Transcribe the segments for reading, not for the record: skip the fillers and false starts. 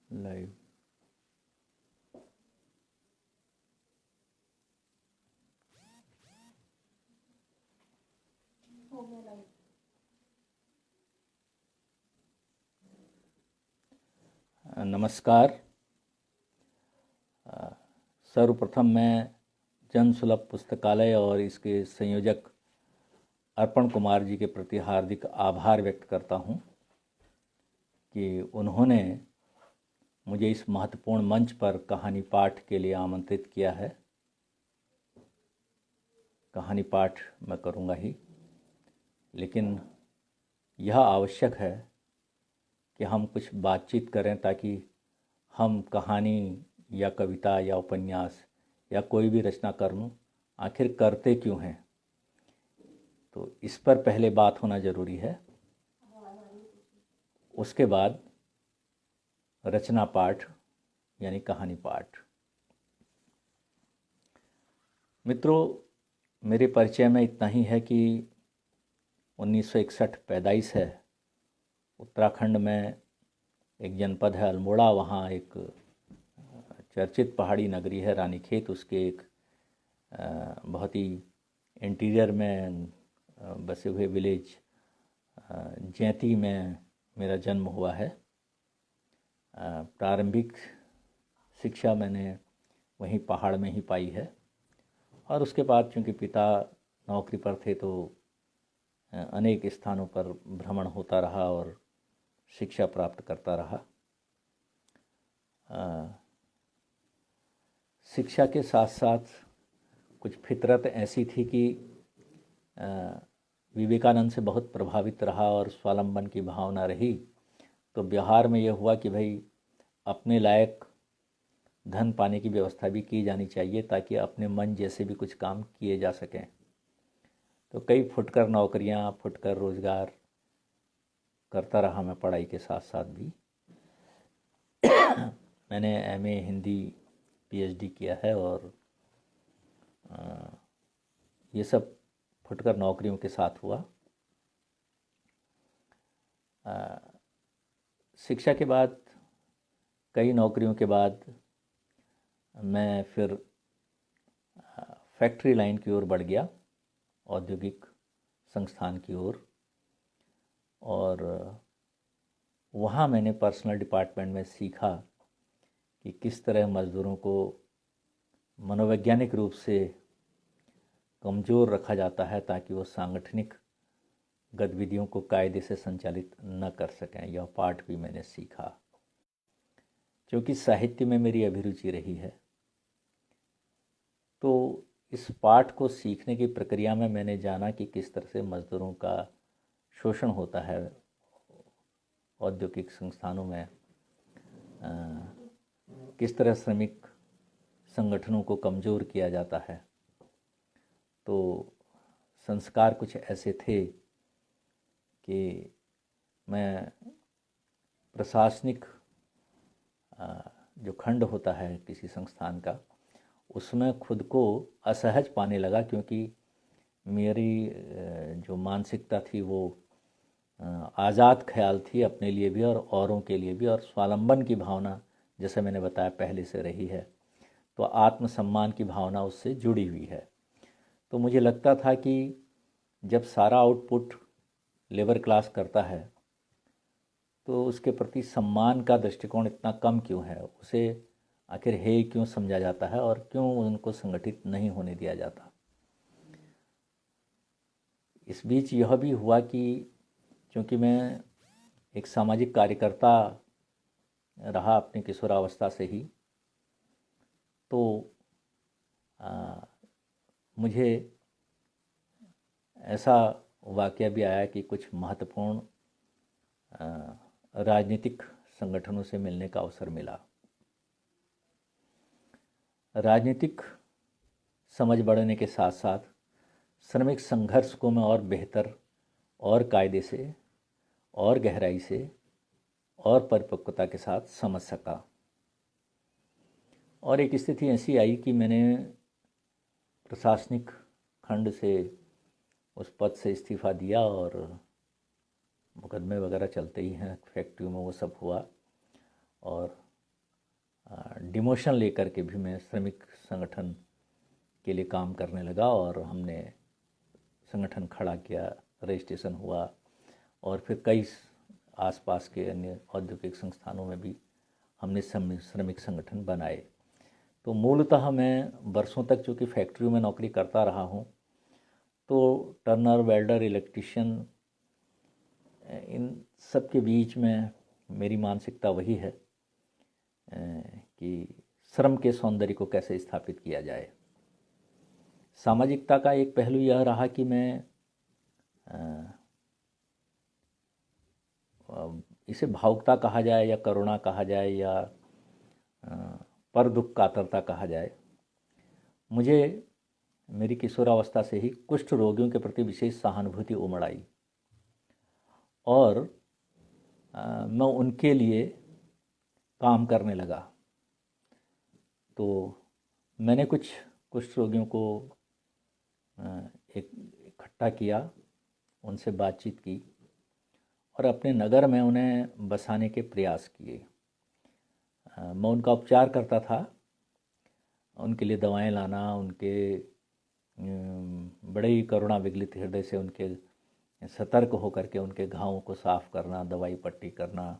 Live. नमस्कार। सर्वप्रथम मैं जन सुलभ पुस्तकालय और इसके संयोजक अर्पण कुमार जी के प्रति हार्दिक आभार व्यक्त करता हूं कि उन्होंने मुझे इस महत्वपूर्ण मंच पर कहानी पाठ के लिए आमंत्रित किया है। कहानी पाठ मैं करूंगा ही, लेकिन यह आवश्यक है कि हम कुछ बातचीत करें ताकि हम कहानी या कविता या उपन्यास या कोई भी रचना कर्म आखिर करते क्यों हैं, तो इस पर पहले बात होना ज़रूरी है। उसके बाद रचना पाठ यानी कहानी पाठ। मित्रों, मेरे परिचय में इतना ही है कि 1961 पैदाइश है। उत्तराखंड में एक जनपद है अल्मोड़ा, वहाँ एक चर्चित पहाड़ी नगरी है रानीखेत। उसके एक बहुत ही इंटीरियर में बसे हुए विलेज जैंती में मेरा जन्म हुआ है। प्रारंभिक शिक्षा मैंने वहीं पहाड़ में ही पाई है और उसके बाद चूँकि पिता नौकरी पर थे तो अनेक स्थानों पर भ्रमण होता रहा और शिक्षा प्राप्त करता रहा। शिक्षा के साथ साथ कुछ फितरत ऐसी थी कि विवेकानंद से बहुत प्रभावित रहा और स्वावलंबन की भावना रही। तो बिहार में यह हुआ कि भाई अपने लायक धन पाने की व्यवस्था भी की जानी चाहिए ताकि अपने मन जैसे भी कुछ काम किए जा सकें। तो कई फुटकर नौकरियां, फुटकर रोज़गार करता रहा मैं पढ़ाई के साथ साथ भी। मैंने एमए हिंदी पीएचडी किया है और ये सब फुटकर नौकरियों के साथ हुआ। शिक्षा के बाद कई नौकरियों के बाद मैं फिर फैक्ट्री लाइन की ओर बढ़ गया, औद्योगिक संस्थान की ओर, और वहाँ मैंने पर्सनल डिपार्टमेंट में सीखा कि किस तरह मज़दूरों को मनोवैज्ञानिक रूप से कमज़ोर रखा जाता है ताकि वो सांगठनिक गतिविधियों को कायदे से संचालित न कर सकें। यह पाठ भी मैंने सीखा। क्योंकि साहित्य में मेरी अभिरुचि रही है तो इस पाठ को सीखने की प्रक्रिया में मैंने जाना कि किस तरह से मज़दूरों का शोषण होता है औद्योगिक संस्थानों में, किस तरह श्रमिक संगठनों को कमज़ोर किया जाता है। तो संस्कार कुछ ऐसे थे कि मैं प्रशासनिक जो खंड होता है किसी संस्थान का, उसमें खुद को असहज पाने लगा, क्योंकि मेरी जो मानसिकता थी वो आज़ाद ख्याल थी अपने लिए भी और औरों के लिए भी, और स्वावलंबन की भावना जैसे मैंने बताया पहले से रही है, तो आत्मसम्मान की भावना उससे जुड़ी हुई है। तो मुझे लगता था कि जब सारा आउटपुट लेबर क्लास करता है तो उसके प्रति सम्मान का दृष्टिकोण इतना कम क्यों है, उसे आखिर हे क्यों समझा जाता है और क्यों उनको संगठित नहीं होने दिया जाता। इस बीच यह भी हुआ कि क्योंकि मैं एक सामाजिक कार्यकर्ता रहा अपनी किशोरावस्था से ही, तो मुझे ऐसा वाक़या भी आया कि कुछ महत्वपूर्ण राजनीतिक संगठनों से मिलने का अवसर मिला। राजनीतिक समझ बढ़ने के साथ साथ श्रमिक संघर्ष को मैं और बेहतर और कायदे से और गहराई से और परिपक्वता के साथ समझ सका। और एक स्थिति ऐसी आई कि मैंने प्रशासनिक खंड से उस पद से इस्तीफ़ा दिया और मुकदमे वगैरह चलते ही हैं फैक्ट्रियों में, वो सब हुआ और डिमोशन लेकर के भी मैं श्रमिक संगठन के लिए काम करने लगा और हमने संगठन खड़ा किया, रजिस्ट्रेशन हुआ और फिर कई आसपास के अन्य औद्योगिक संस्थानों में भी हमने श्रमिक संगठन बनाए। तो मूलतः मैं वर्षों तक चूँकि फैक्ट्रियों में नौकरी करता रहा हूँ, तो टर्नर, वेल्डर, इलेक्ट्रिशियन, इन सब के बीच में मेरी मानसिकता वही है कि श्रम के सौंदर्य को कैसे स्थापित किया जाए। सामाजिकता का एक पहलू यह रहा कि मैं इसे भावुकता कहा जाए या करुणा कहा जाए या पर दुख कातरता कहा जाए, मुझे मेरी किशोरावस्था से ही कुष्ठ रोगियों के प्रति विशेष सहानुभूति उमड़ आई और मैं उनके लिए काम करने लगा। तो मैंने कुछ कुष्ठ रोगियों को इकट्ठा किया, उनसे बातचीत की और अपने नगर में उन्हें बसाने के प्रयास किए। मैं उनका उपचार करता था, उनके लिए दवाएं लाना, उनके बड़े ही करुणा विगलित हृदय से उनके सतर्क होकर के उनके घावों को साफ़ करना, दवाई पट्टी करना,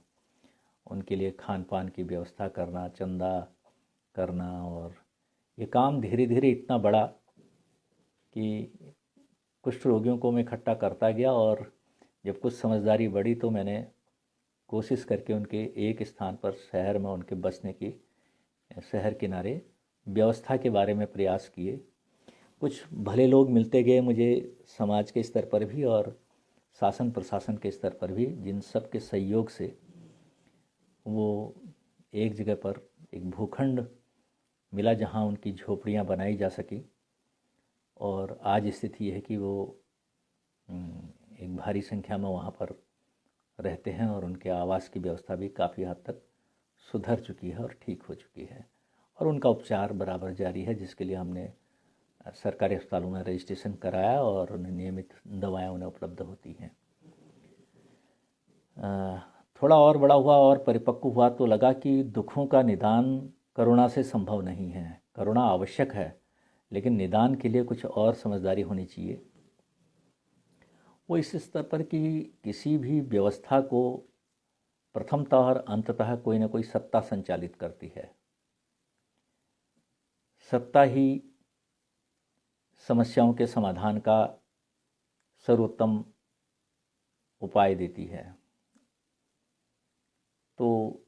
उनके लिए खान पान की व्यवस्था करना, चंदा करना। और ये काम धीरे धीरे इतना बढ़ा कि कुष्ठ रोगियों को मैं इकट्ठा करता गया और जब कुछ समझदारी बढ़ी तो मैंने कोशिश करके उनके एक स्थान पर शहर में उनके बसने की, शहर किनारे व्यवस्था के बारे में प्रयास किए। कुछ भले लोग मिलते गए मुझे समाज के स्तर पर भी और शासन प्रशासन के स्तर पर भी, जिन सब के सहयोग से वो एक जगह पर एक भूखंड मिला जहां उनकी झोपड़ियां बनाई जा सकी। और आज स्थिति यह है कि वो एक भारी संख्या में वहाँ पर रहते हैं और उनके आवास की व्यवस्था भी काफ़ी हद तक सुधर चुकी है और ठीक हो चुकी है और उनका उपचार बराबर जारी है, जिसके लिए हमने सरकारी अस्पतालों में रजिस्ट्रेशन कराया और उन्हें नियमित दवाएं उन्हें उपलब्ध होती हैं। थोड़ा और बड़ा हुआ और परिपक्व हुआ तो लगा कि दुखों का निदान करुणा से संभव नहीं है। करुणा आवश्यक है, लेकिन निदान के लिए कुछ और समझदारी होनी चाहिए। वो इस स्तर पर कि किसी भी व्यवस्था को प्रथमतः और अंततः कोई ना कोई सत्ता संचालित करती है। सत्ता ही समस्याओं के समाधान का सर्वोत्तम उपाय देती है। तो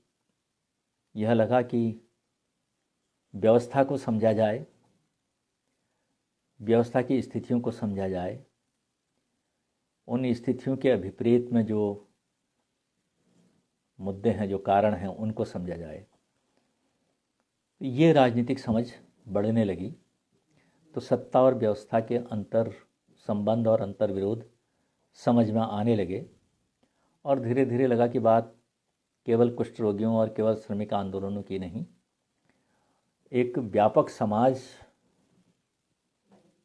यह लगा कि व्यवस्था को समझा जाए, व्यवस्था की स्थितियों को समझा जाए, उन स्थितियों के अभिप्रेत में जो मुद्दे हैं, जो कारण हैं, उनको समझा जाए। ये राजनीतिक समझ बढ़ने लगी तो सत्ता और व्यवस्था के अंतर संबंध और अंतर विरोध समझ में आने लगे और धीरे धीरे लगा कि बात केवल कुष्ठ रोगियों और केवल श्रमिक आंदोलनों की नहीं, एक व्यापक समाज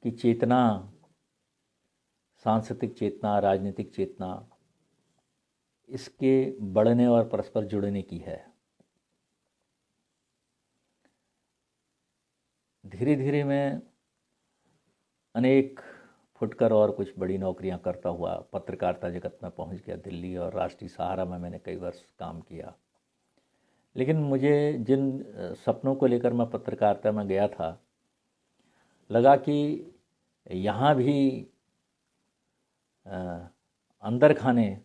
की चेतना, सांस्कृतिक चेतना, राजनीतिक चेतना, इसके बढ़ने और परस्पर जुड़ने की है। धीरे धीरे मैं अनेक फुटकर और कुछ बड़ी नौकरियां करता हुआ पत्रकारिता जगत में पहुंच गया। दिल्ली और राष्ट्रीय सहारा में मैंने कई वर्ष काम किया। लेकिन मुझे जिन सपनों को लेकर मैं पत्रकारिता में गया था, लगा कि यहाँ भी अंदर खाने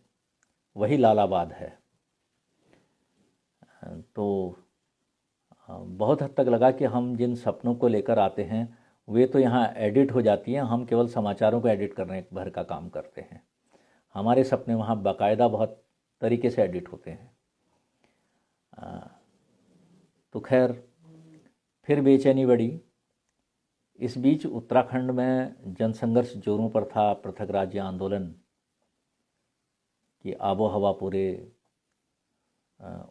वही लालाबाद है। तो बहुत हद तक लगा कि हम जिन सपनों को लेकर आते हैं वे तो यहाँ एडिट हो जाती हैं, हम केवल समाचारों को एडिट करने भर का काम करते हैं। हमारे सपने वहाँ बाकायदा बहुत तरीके से एडिट होते हैं। तो खैर फिर बेचैनी बढ़ी। इस बीच उत्तराखंड में जनसंघर्ष जोरों पर था। पृथक राज्य आंदोलन की आबो हवा पूरे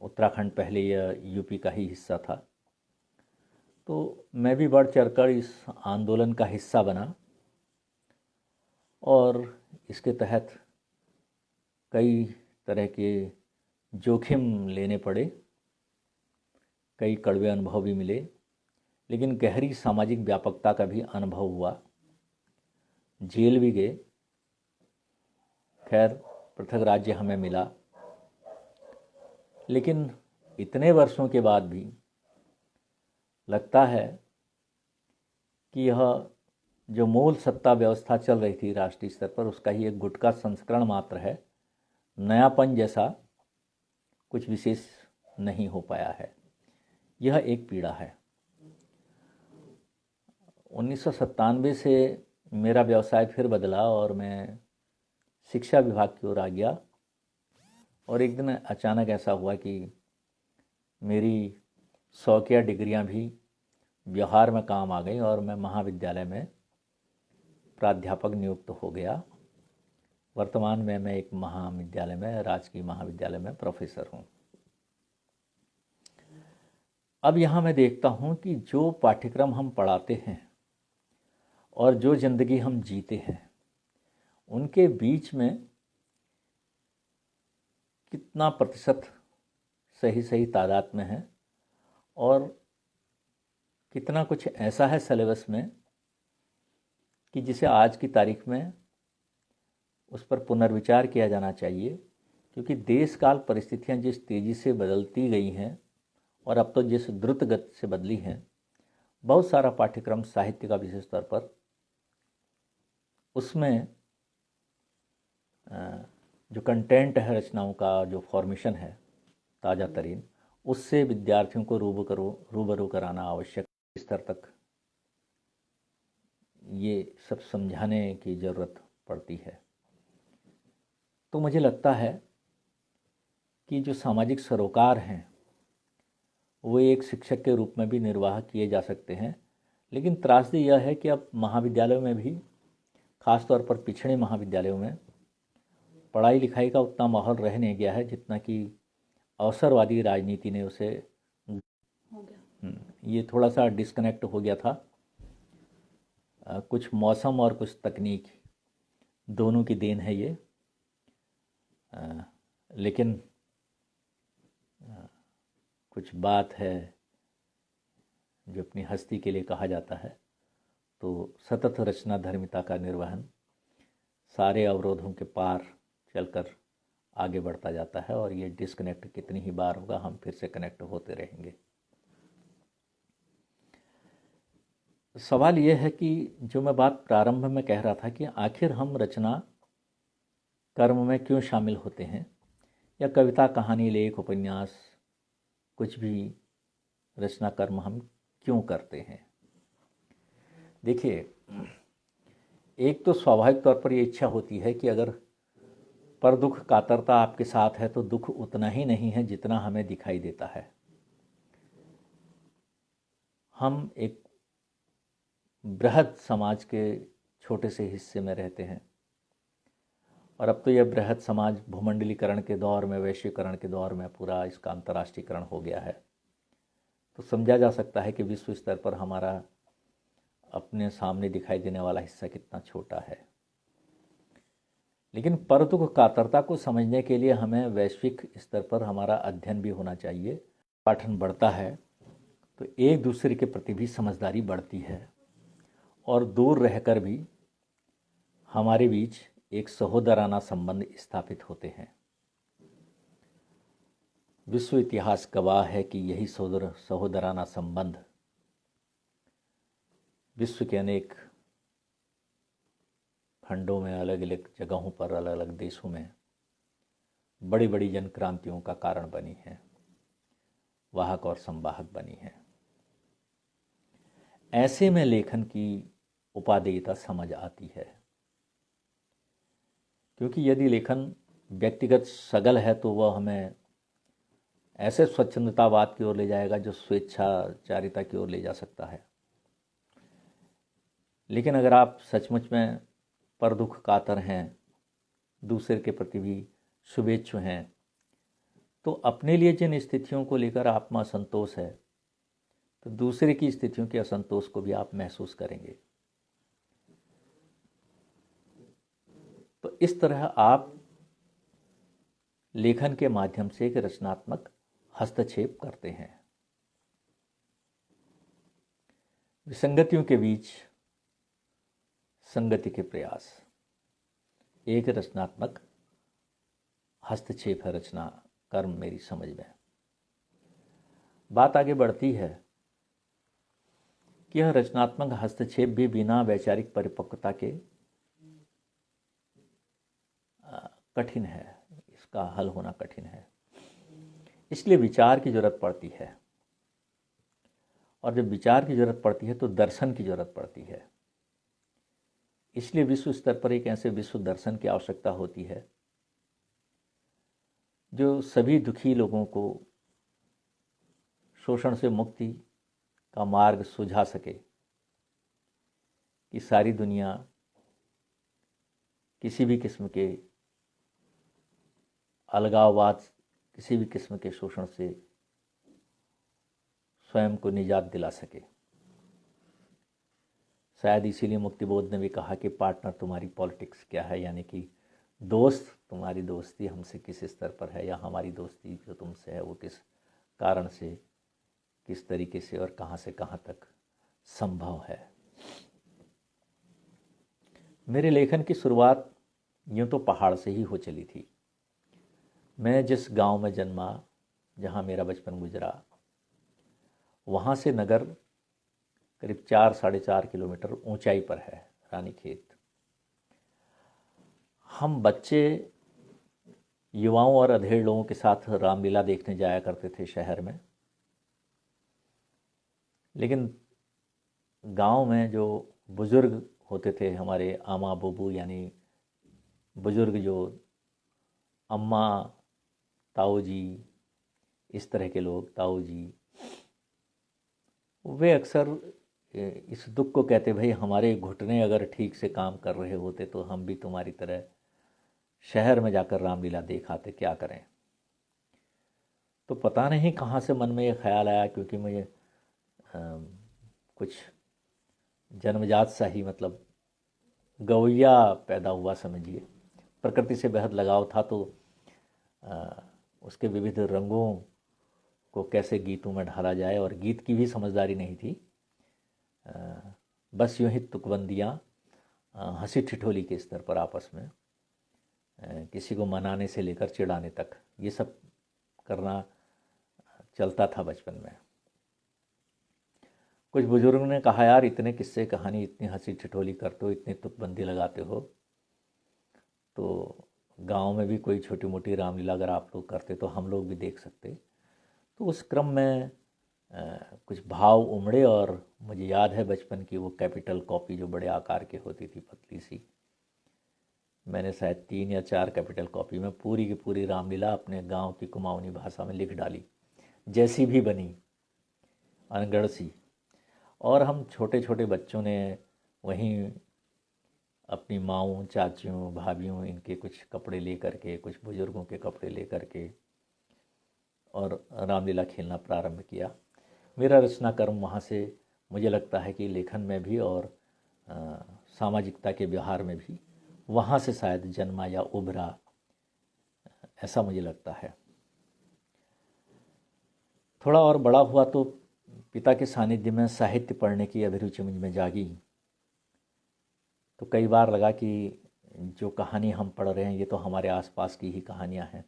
उत्तराखंड पहले यह यूपी का ही हिस्सा था। तो मैं भी बढ़ चढ़कर इस आंदोलन का हिस्सा बना और इसके तहत कई तरह के जोखिम लेने पड़े। कई कड़वे अनुभव भी मिले, लेकिन गहरी सामाजिक व्यापकता का भी अनुभव हुआ। जेल भी गए, खैर पृथक राज्य हमें मिला, लेकिन इतने वर्षों के बाद भी लगता है कि यह जो मूल सत्ता व्यवस्था चल रही थी राष्ट्रीय स्तर पर, उसका ही एक गुट का संस्करण मात्र है। नयापन जैसा कुछ विशेष नहीं हो पाया है। यह एक पीड़ा है। 1997 से मेरा व्यवसाय फिर बदला और मैं शिक्षा विभाग की ओर आ गया। और एक दिन अचानक ऐसा हुआ कि मेरी शौकिया डिग्रियां भी व्यवहार में काम आ गई और मैं महाविद्यालय में प्राध्यापक नियुक्त हो गया। वर्तमान में मैं एक महाविद्यालय में, राजकीय महाविद्यालय में प्रोफेसर हूँ। अब यहाँ मैं देखता हूँ कि जो पाठ्यक्रम हम पढ़ाते हैं और जो ज़िंदगी हम जीते हैं, उनके बीच में कितना प्रतिशत सही तादाद में है और कितना कुछ ऐसा है सिलेबस में कि जिसे आज की तारीख में उस पर पुनर्विचार किया जाना चाहिए। क्योंकि देश काल परिस्थितियां जिस तेज़ी से बदलती गई हैं और अब तो जिस द्रुत गति से बदली हैं, बहुत सारा पाठ्यक्रम साहित्य का विशेष तौर पर उसमें जो कंटेंट है, रचनाओं का जो फॉर्मेशन है ताज़ा तरीन, उससे विद्यार्थियों को रूबरू कराना आवश्यक। स्तर तक ये सब समझाने की ज़रूरत पड़ती है। तो मुझे लगता है कि जो सामाजिक सरोकार हैं वो एक शिक्षक के रूप में भी निर्वाह किए जा सकते हैं। लेकिन त्रासदी यह है कि अब महाविद्यालयों में भी, ख़ास तौर पर पिछड़े महाविद्यालयों में, पढ़ाई लिखाई का उतना माहौल रह नहीं गया है जितना कि अवसरवादी राजनीति ने उसे हो गया। ये थोड़ा सा डिस्कनेक्ट हो गया था। कुछ मौसम और कुछ तकनीक दोनों की देन है ये। लेकिन कुछ बात है जो अपनी हस्ती के लिए कहा जाता है। तो सतत रचना धर्मिता का निर्वहन सारे अवरोधों के पार चलकर आगे बढ़ता जाता है। और ये डिस्कनेक्ट कितनी ही बार होगा, हम फिर से कनेक्ट होते रहेंगे। सवाल यह है कि जो मैं बात प्रारंभ में कह रहा था कि आखिर हम रचना कर्म में क्यों शामिल होते हैं, या कविता, कहानी, लेख, उपन्यास, कुछ भी रचना कर्म हम क्यों करते हैं। देखिए, एक तो स्वाभाविक तौर पर ये इच्छा होती है कि अगर पर दुख कातरता आपके साथ है तो दुख उतना ही नहीं है जितना हमें दिखाई देता है। हम एक बृहद समाज के छोटे से हिस्से में रहते हैं और अब तो यह बृहद समाज भूमंडलीकरण के दौर में, वैश्वीकरण के दौर में पूरा इसका अंतर्राष्ट्रीयकरण हो गया है। तो समझा जा सकता है कि विश्व स्तर पर हमारा अपने सामने दिखाई देने वाला हिस्सा कितना छोटा है। लेकिन पर दुख कातरता को समझने के लिए हमें वैश्विक स्तर पर हमारा अध्ययन भी होना चाहिए। पाठन बढ़ता है तो एक दूसरे के प्रति भी समझदारी बढ़ती है और दूर रहकर भी हमारे बीच एक सहोदराना संबंध स्थापित होते हैं। विश्व इतिहास गवाह है कि यही सहोदराना संबंध विश्व के अनेक खंडों में, अलग अलग जगहों पर, अलग अलग देशों में बड़ी बड़ी जन क्रांतियों का कारण बनी है, वाहक और संवाहक बनी है। ऐसे में लेखन की उपादेयता समझ आती है, क्योंकि यदि लेखन व्यक्तिगत सगल है तो वह हमें ऐसे स्वच्छंदतावाद की ओर ले जाएगा जो स्वेच्छाचारिता की ओर ले जा सकता है। लेकिन अगर आप सचमुच में पर दुख कातर हैं, दूसरे के प्रति भी शुभेच्छु हैं, तो अपने लिए जिन स्थितियों को लेकर आत्मा संतोष है, तो दूसरे की स्थितियों के असंतोष को भी आप महसूस करेंगे। तो इस तरह आप लेखन के माध्यम से एक रचनात्मक हस्तक्षेप करते हैं। विसंगतियों के बीच संगति के प्रयास, एक रचनात्मक हस्तक्षेप है रचना कर्म मेरी समझ में। बात आगे बढ़ती है कि यह रचनात्मक हस्तक्षेप भी बिना वैचारिक परिपक्वता के कठिन है, इसका हल होना कठिन है। इसलिए विचार की जरूरत पड़ती है, और जब विचार की जरूरत पड़ती है तो दर्शन की जरूरत पड़ती है। इसलिए विश्व स्तर पर एक ऐसे विश्व दर्शन की आवश्यकता होती है जो सभी दुखी लोगों को शोषण से मुक्ति का मार्ग सुझा सके, कि सारी दुनिया किसी भी किस्म के अलगाववाद, किसी भी किस्म के शोषण से स्वयं को निजात दिला सके। शायद इसीलिए मुक्तिबोध ने भी कहा कि पार्टनर तुम्हारी पॉलिटिक्स क्या है, यानी कि दोस्त, तुम्हारी दोस्ती हमसे किस स्तर पर है, या हमारी दोस्ती जो तुमसे है वो किस कारण से, किस तरीके से और कहाँ से कहाँ तक संभव है। मेरे लेखन की शुरुआत यूँ तो पहाड़ से ही हो चली थी। मैं जिस गांव में जन्मा, जहां मेरा बचपन गुजरा, वहां से नगर करीब 4-4.5 किलोमीटर ऊंचाई पर है, रानीखेत। हम बच्चे युवाओं और अधेड़ लोगों के साथ रामलीला देखने जाया करते थे शहर में। लेकिन गांव में जो बुज़ुर्ग होते थे, हमारे आमा बुबू यानी बुज़ुर्ग, जो अम्मा, ताऊ जी, इस तरह के लोग, ताऊ जी, वे अक्सर इस दुख को कहते, भाई हमारे घुटने अगर ठीक से काम कर रहे होते तो हम भी तुम्हारी तरह शहर में जाकर रामलीला देख आते, क्या करें। तो पता नहीं कहाँ से मन में ये ख्याल आया, क्योंकि मुझे कुछ जन्मजात सा ही, मतलब गवैया पैदा हुआ समझिए, प्रकृति से बेहद लगाव था, तो उसके विविध रंगों को कैसे गीतों में ढाला जाए, और गीत की भी समझदारी नहीं थी। बस यूँ ही तुकबंदियाँ हंसी ठिठोली के स्तर पर आपस में, किसी को मनाने से लेकर चिढ़ाने तक, ये सब करना चलता था बचपन में। कुछ बुजुर्गों ने कहा, यार इतने किस्से कहानी, इतनी हंसी ठिठोली करते हो, इतनी तुकबंदी लगाते हो, तो गांव में भी कोई छोटी मोटी रामलीला अगर आप लोग करते तो हम लोग भी देख सकते। तो उस क्रम में कुछ भाव उमड़े, और मुझे याद है बचपन की वो कैपिटल कॉपी जो बड़े आकार की होती थी, पतली सी, मैंने शायद 3 या 4 कैपिटल कॉपी में पूरी की पूरी रामलीला अपने गांव की कुमाऊनी भाषा में लिख डाली, जैसी भी बनी, अनगढ़ सी। और हम छोटे छोटे बच्चों ने वहीं अपनी माँओं, चाचियों, भाभियों, इनके कुछ कपड़े ले करके, कुछ बुज़ुर्गों के कपड़े ले करके और रामलीला खेलना प्रारंभ किया। मेरा रचना कर्म वहाँ से, मुझे लगता है कि लेखन में भी और सामाजिकता के व्यवहार में भी वहाँ से शायद जन्मा या उभरा, ऐसा मुझे लगता है। थोड़ा और बड़ा हुआ तो पिता के सानिध्य में साहित्य पढ़ने की अभिरुचि मुझ में जागी। तो कई बार लगा कि जो कहानी हम पढ़ रहे हैं ये तो हमारे आसपास की ही कहानियाँ हैं,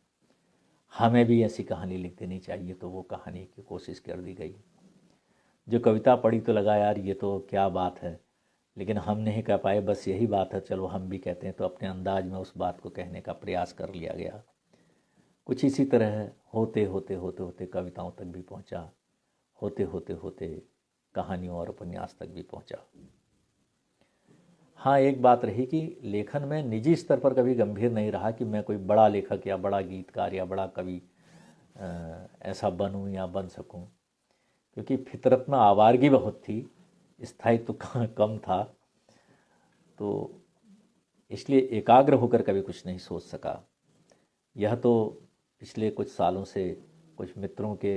हमें भी ऐसी कहानी लिख देनी चाहिए। तो वो कहानी की कोशिश कर दी गई। जो कविता पढ़ी तो लगा यार ये तो क्या बात है, लेकिन हम नहीं कह पाए, बस यही बात है, चलो हम भी कहते हैं। तो अपने अंदाज में उस बात को कहने का प्रयास कर लिया गया। कुछ इसी तरह होते होते होते होते कविताओं तक भी पहुंचा, होते होते होते कहानियों और उपन्यास तक भी पहुंचा। हाँ, एक बात रही कि लेखन में निजी स्तर पर कभी गंभीर नहीं रहा कि मैं कोई बड़ा लेखक या बड़ा गीतकार या बड़ा कवि ऐसा बनूं या बन सकूं, क्योंकि फितरत में आवारगी बहुत थी, स्थायित्व कम था। तो इसलिए एकाग्र होकर कभी कुछ नहीं सोच सका। यह तो पिछले कुछ सालों से कुछ मित्रों के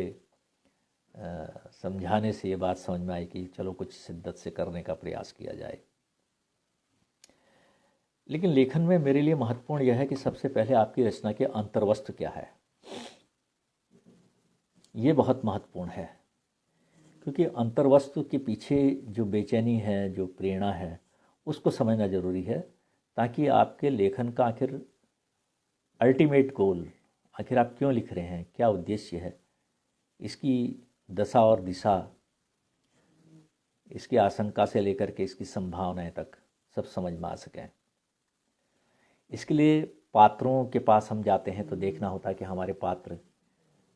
समझाने से ये बात समझ में आई कि चलो कुछ शिद्दत से करने का प्रयास किया जाए। लेकिन लेखन में मेरे लिए महत्वपूर्ण यह है कि सबसे पहले आपकी रचना के अंतर्वस्त्र क्या है, ये बहुत महत्वपूर्ण है। क्योंकि अंतर्वस्तु के पीछे जो बेचैनी है, जो प्रेरणा है, उसको समझना ज़रूरी है, ताकि आपके लेखन का आखिर अल्टीमेट गोल, आखिर आप क्यों लिख रहे हैं, क्या उद्देश्य है, इसकी दशा और दिशा, इसकी आशंका से लेकर के इसकी संभावनाएं तक सब समझ में आ सकें। इसके लिए पात्रों के पास हम जाते हैं तो देखना होता है कि हमारे पात्र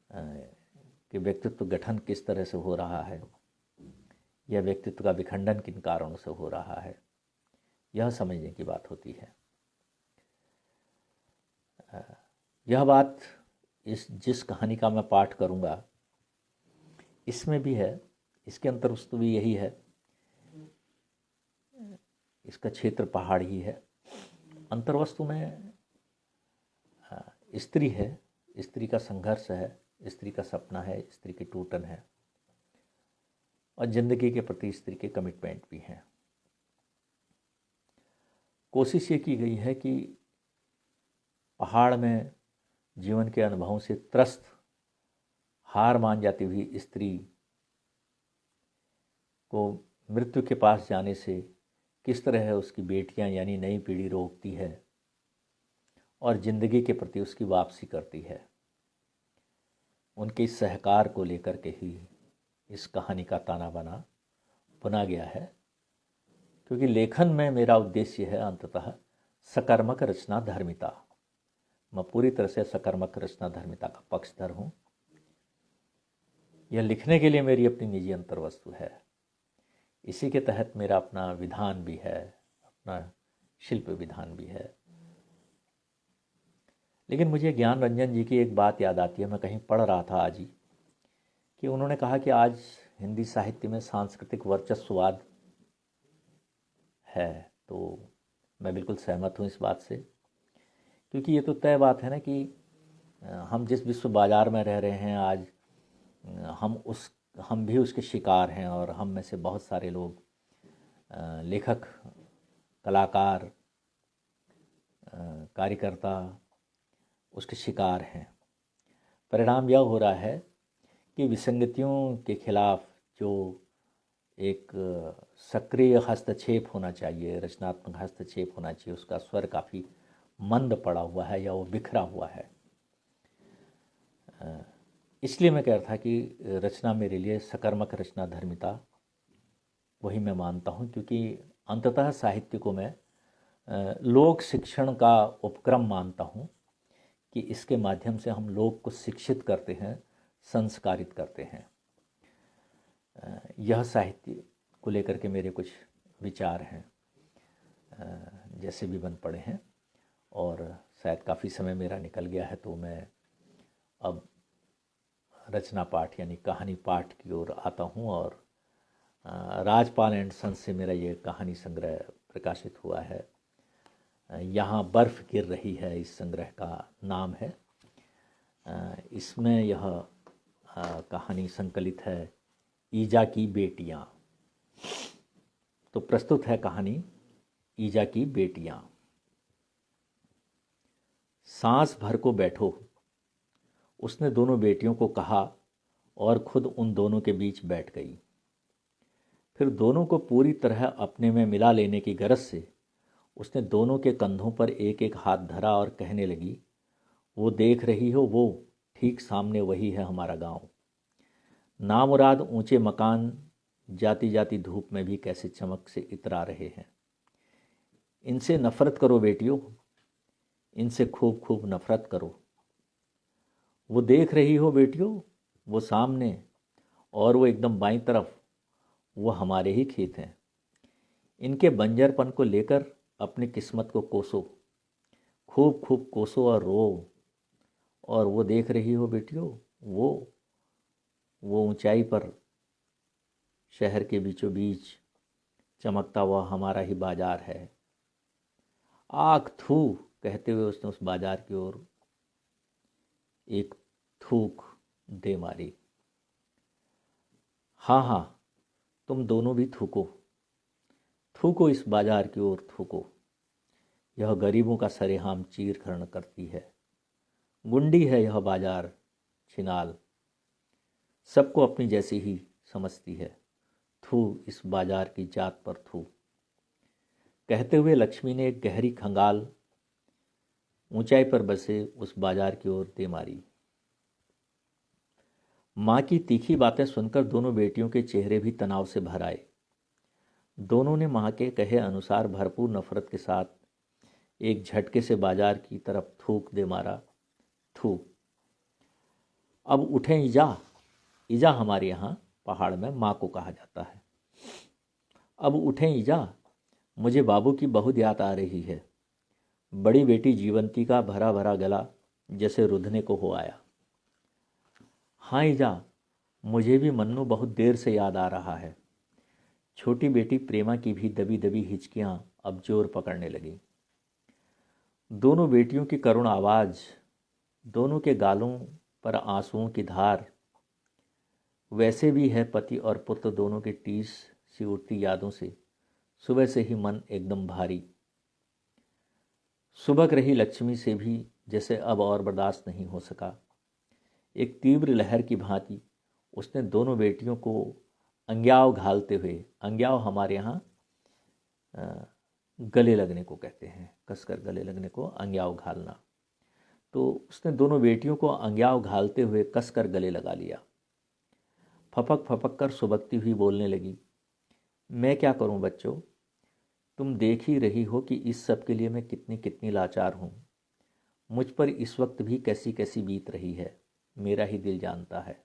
के व्यक्तित्व गठन किस तरह से हो रहा है, या व्यक्तित्व का विखंडन किन कारणों से हो रहा है, यह समझने की बात होती है। यह बात जिस कहानी का मैं पाठ करूँगा इसमें भी है, इसके अंतर्वस्तु भी यही है। इसका क्षेत्र पहाड़ ही है। अंतर्वस्तु में स्त्री है, स्त्री का संघर्ष है, स्त्री का सपना है, स्त्री की टूटन है, और जिंदगी के प्रति स्त्री के कमिटमेंट भी हैं। कोशिश ये की गई है कि पहाड़ में जीवन के अनुभवों से त्रस्त हार मान जाती हुई स्त्री को मृत्यु के पास जाने से किस तरह उसकी बेटियां यानी नई पीढ़ी रोकती है और ज़िंदगी के प्रति उसकी वापसी करती है। उनके इस सहकार को लेकर के ही इस कहानी का ताना बाना बुना गया है, क्योंकि लेखन में मेरा उद्देश्य है अंततः सकर्मक रचना धर्मिता। मैं पूरी तरह से सकर्मक रचना धर्मिता का पक्षधर हूँ। यह लिखने के लिए मेरी अपनी निजी अंतर्वस्तु है। इसी के तहत मेरा अपना विधान भी है, अपना शिल्प विधान भी है। लेकिन मुझे ज्ञान रंजन जी की एक बात याद आती है, मैं कहीं पढ़ रहा था आज ही, कि उन्होंने कहा कि आज हिंदी साहित्य में सांस्कृतिक वर्चस्ववाद है। तो मैं बिल्कुल सहमत हूँ इस बात से, क्योंकि ये तो तय बात है ना कि हम जिस विश्व बाजार में रह रहे हैं आज, हम भी उसके शिकार हैं, और हम में से बहुत सारे लोग लेखक, कलाकार, कार्यकर्ता उसके शिकार हैं। परिणाम यह हो रहा है कि विसंगतियों के खिलाफ जो एक सक्रिय हस्तक्षेप होना चाहिए, रचनात्मक हस्तक्षेप होना चाहिए, उसका स्वर काफ़ी मंद पड़ा हुआ है या वो बिखरा हुआ है। इसलिए मैं कह रहा था कि रचना मेरे लिए सकर्मक रचना धर्मिता वही मैं मानता हूँ, क्योंकि अंततः साहित्य को मैं लोक शिक्षण का उपक्रम मानता हूँ कि इसके माध्यम से हम लोग को शिक्षित करते हैं, संस्कारित करते हैं। यह साहित्य को लेकर के मेरे कुछ विचार हैं, जैसे भी बन पड़े हैं, और शायद काफ़ी समय मेरा निकल गया है, तो मैं अब रचना पाठ यानी कहानी पाठ की ओर आता हूँ। और राजपाल एंड सन्स से मेरा ये कहानी संग्रह प्रकाशित हुआ है। यहाँ बर्फ़ गिर रही है, इस संग्रह का नाम है। इसमें यह कहानी संकलित है ईजा की बेटियाँ। तो प्रस्तुत है कहानी ईजा की बेटियाँ। सांस भर को बैठो, उसने दोनों बेटियों को कहा और खुद उन दोनों के बीच बैठ गई। फिर दोनों को पूरी तरह अपने में मिला लेने की गरज से उसने दोनों के कंधों पर एक एक हाथ धरा और कहने लगी, वो देख रही हो, वो ठीक सामने वही है हमारा गांव। नामुराद ऊंचे मकान जाती जाती धूप में भी कैसे चमक से इतरा रहे हैं। इनसे नफ़रत करो बेटियों, इनसे खूब खूब नफ़रत करो। वो देख रही हो बेटियों, वो सामने, और वो एकदम बाईं तरफ, वो हमारे ही खेत हैं। इनके बंजरपन को लेकर अपनी किस्मत को कोसो, खूब खूब कोसो और रो। और वो देख रही हो बेटियों, वो ऊंचाई पर शहर के बीचों बीच चमकता हुआ हमारा ही बाजार है। आख थू कहते हुए उसने उस बाजार की ओर एक थूक दे मारी। हाँ हाँ, तुम दोनों भी थूको, थूको इस बाजार की ओर थूको। यह गरीबों का सरेआम चीरहरण करती है। गुंडी है यह बाजार छिनाल, सबको अपनी जैसी ही समझती है। थू इस बाजार की जात पर थू। कहते हुए लक्ष्मी ने एक गहरी खंगाल ऊंचाई पर बसे उस बाजार की ओर दे मारी। माँ की तीखी बातें सुनकर दोनों बेटियों के चेहरे भी तनाव से भर आए। दोनों ने माँ के कहे अनुसार भरपूर नफरत के साथ एक झटके से बाजार की तरफ थूक दे मारा। थू। अब उठें इजा। इजा हमारे यहाँ पहाड़ में माँ को कहा जाता है। अब उठें इजा, मुझे बाबू की बहुत याद आ रही है। बड़ी बेटी जीवंती का भरा भरा गला जैसे रुधने को हो आया। हाँ इजा, मुझे भी मन्नू बहुत देर से याद आ रहा है। छोटी बेटी प्रेमा की भी दबी दबी हिचकियां अब जोर पकड़ने लगी। दोनों बेटियों की करुण आवाज़, दोनों के गालों पर आंसुओं की धार, वैसे भी है पति और पुत्र दोनों की टीस सी उठती यादों से सुबह से ही मन एकदम भारी। सुबह रही लक्ष्मी से भी जैसे अब और बर्दाश्त नहीं हो सका। एक तीव्र लहर की भांति उसने दोनों बेटियों को अंग्याव घालते हुए, अंग्याव हमारे यहाँ गले लगने को कहते हैं, कसकर गले लगने को अंग्याव घालना। तो उसने दोनों बेटियों को अंग्याव घालते हुए कसकर गले लगा लिया। फपक फपक कर सुबकती हुई बोलने लगी, मैं क्या करूं बच्चों, तुम देख ही रही हो कि इस सब के लिए मैं कितनी कितनी लाचार हूँ। मुझ पर इस वक्त भी कैसी कैसी बीत रही है, मेरा ही दिल जानता है।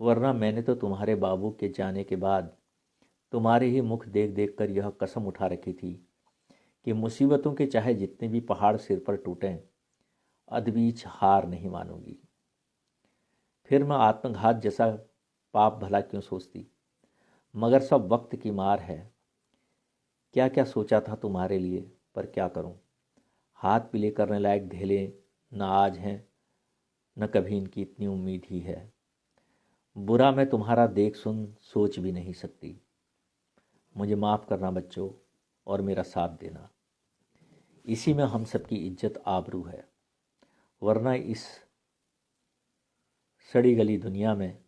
वरना मैंने तो तुम्हारे बाबू के जाने के बाद तुम्हारे ही मुख देख देख कर यह कसम उठा रखी थी कि मुसीबतों के चाहे जितने भी पहाड़ सिर पर टूटें, अधबीच हार नहीं मानूंगी। फिर मैं आत्मघात जैसा पाप भला क्यों सोचती, मगर सब वक्त की मार है। क्या क्या सोचा था तुम्हारे लिए, पर क्या करूं, हाथ पीले करने लायक धेले न आज हैं, न कभी इनकी इतनी उम्मीद ही है। बुरा मैं तुम्हारा देख सुन सोच भी नहीं सकती। मुझे माफ़ करना बच्चों और मेरा साथ देना। इसी में हम सबकी इज्जत आबरू है, वरना इस सड़ी गली दुनिया में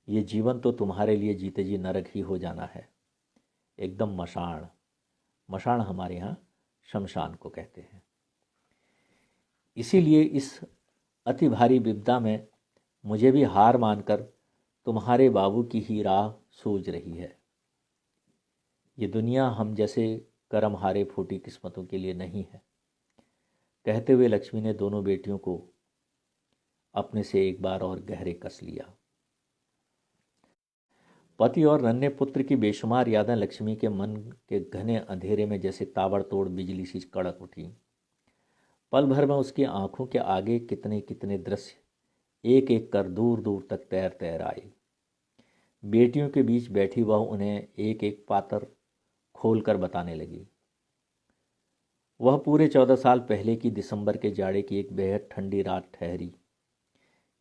ये जीवन तो तुम्हारे लिए जीते जी नरक ही हो जाना है, एकदम मशान। मशान हमारे यहाँ शमशान को कहते हैं। इसीलिए इस अति भारी विपदा में मुझे भी हार मानकर तुम्हारे बाबू की ही राह सूझ रही है। ये दुनिया हम जैसे कर्म हारे फूटी किस्मतों के लिए नहीं है। कहते हुए लक्ष्मी ने दोनों बेटियों को अपने से एक बार और गहरे कस लिया। पति और नन्हे पुत्र की बेशुमार यादें लक्ष्मी के मन के घने अंधेरे में जैसे ताबड़तोड़ बिजली सी कड़क उठी। पल भर में उसकी आंखों के आगे कितने कितने दृश्य एक एक कर दूर दूर तक तैर तैर आए। बेटियों के बीच बैठी वह उन्हें एक एक पात्र खोलकर बताने लगी। वह पूरे 14 साल पहले की दिसंबर के जाड़े की एक बेहद ठंडी रात ठहरी,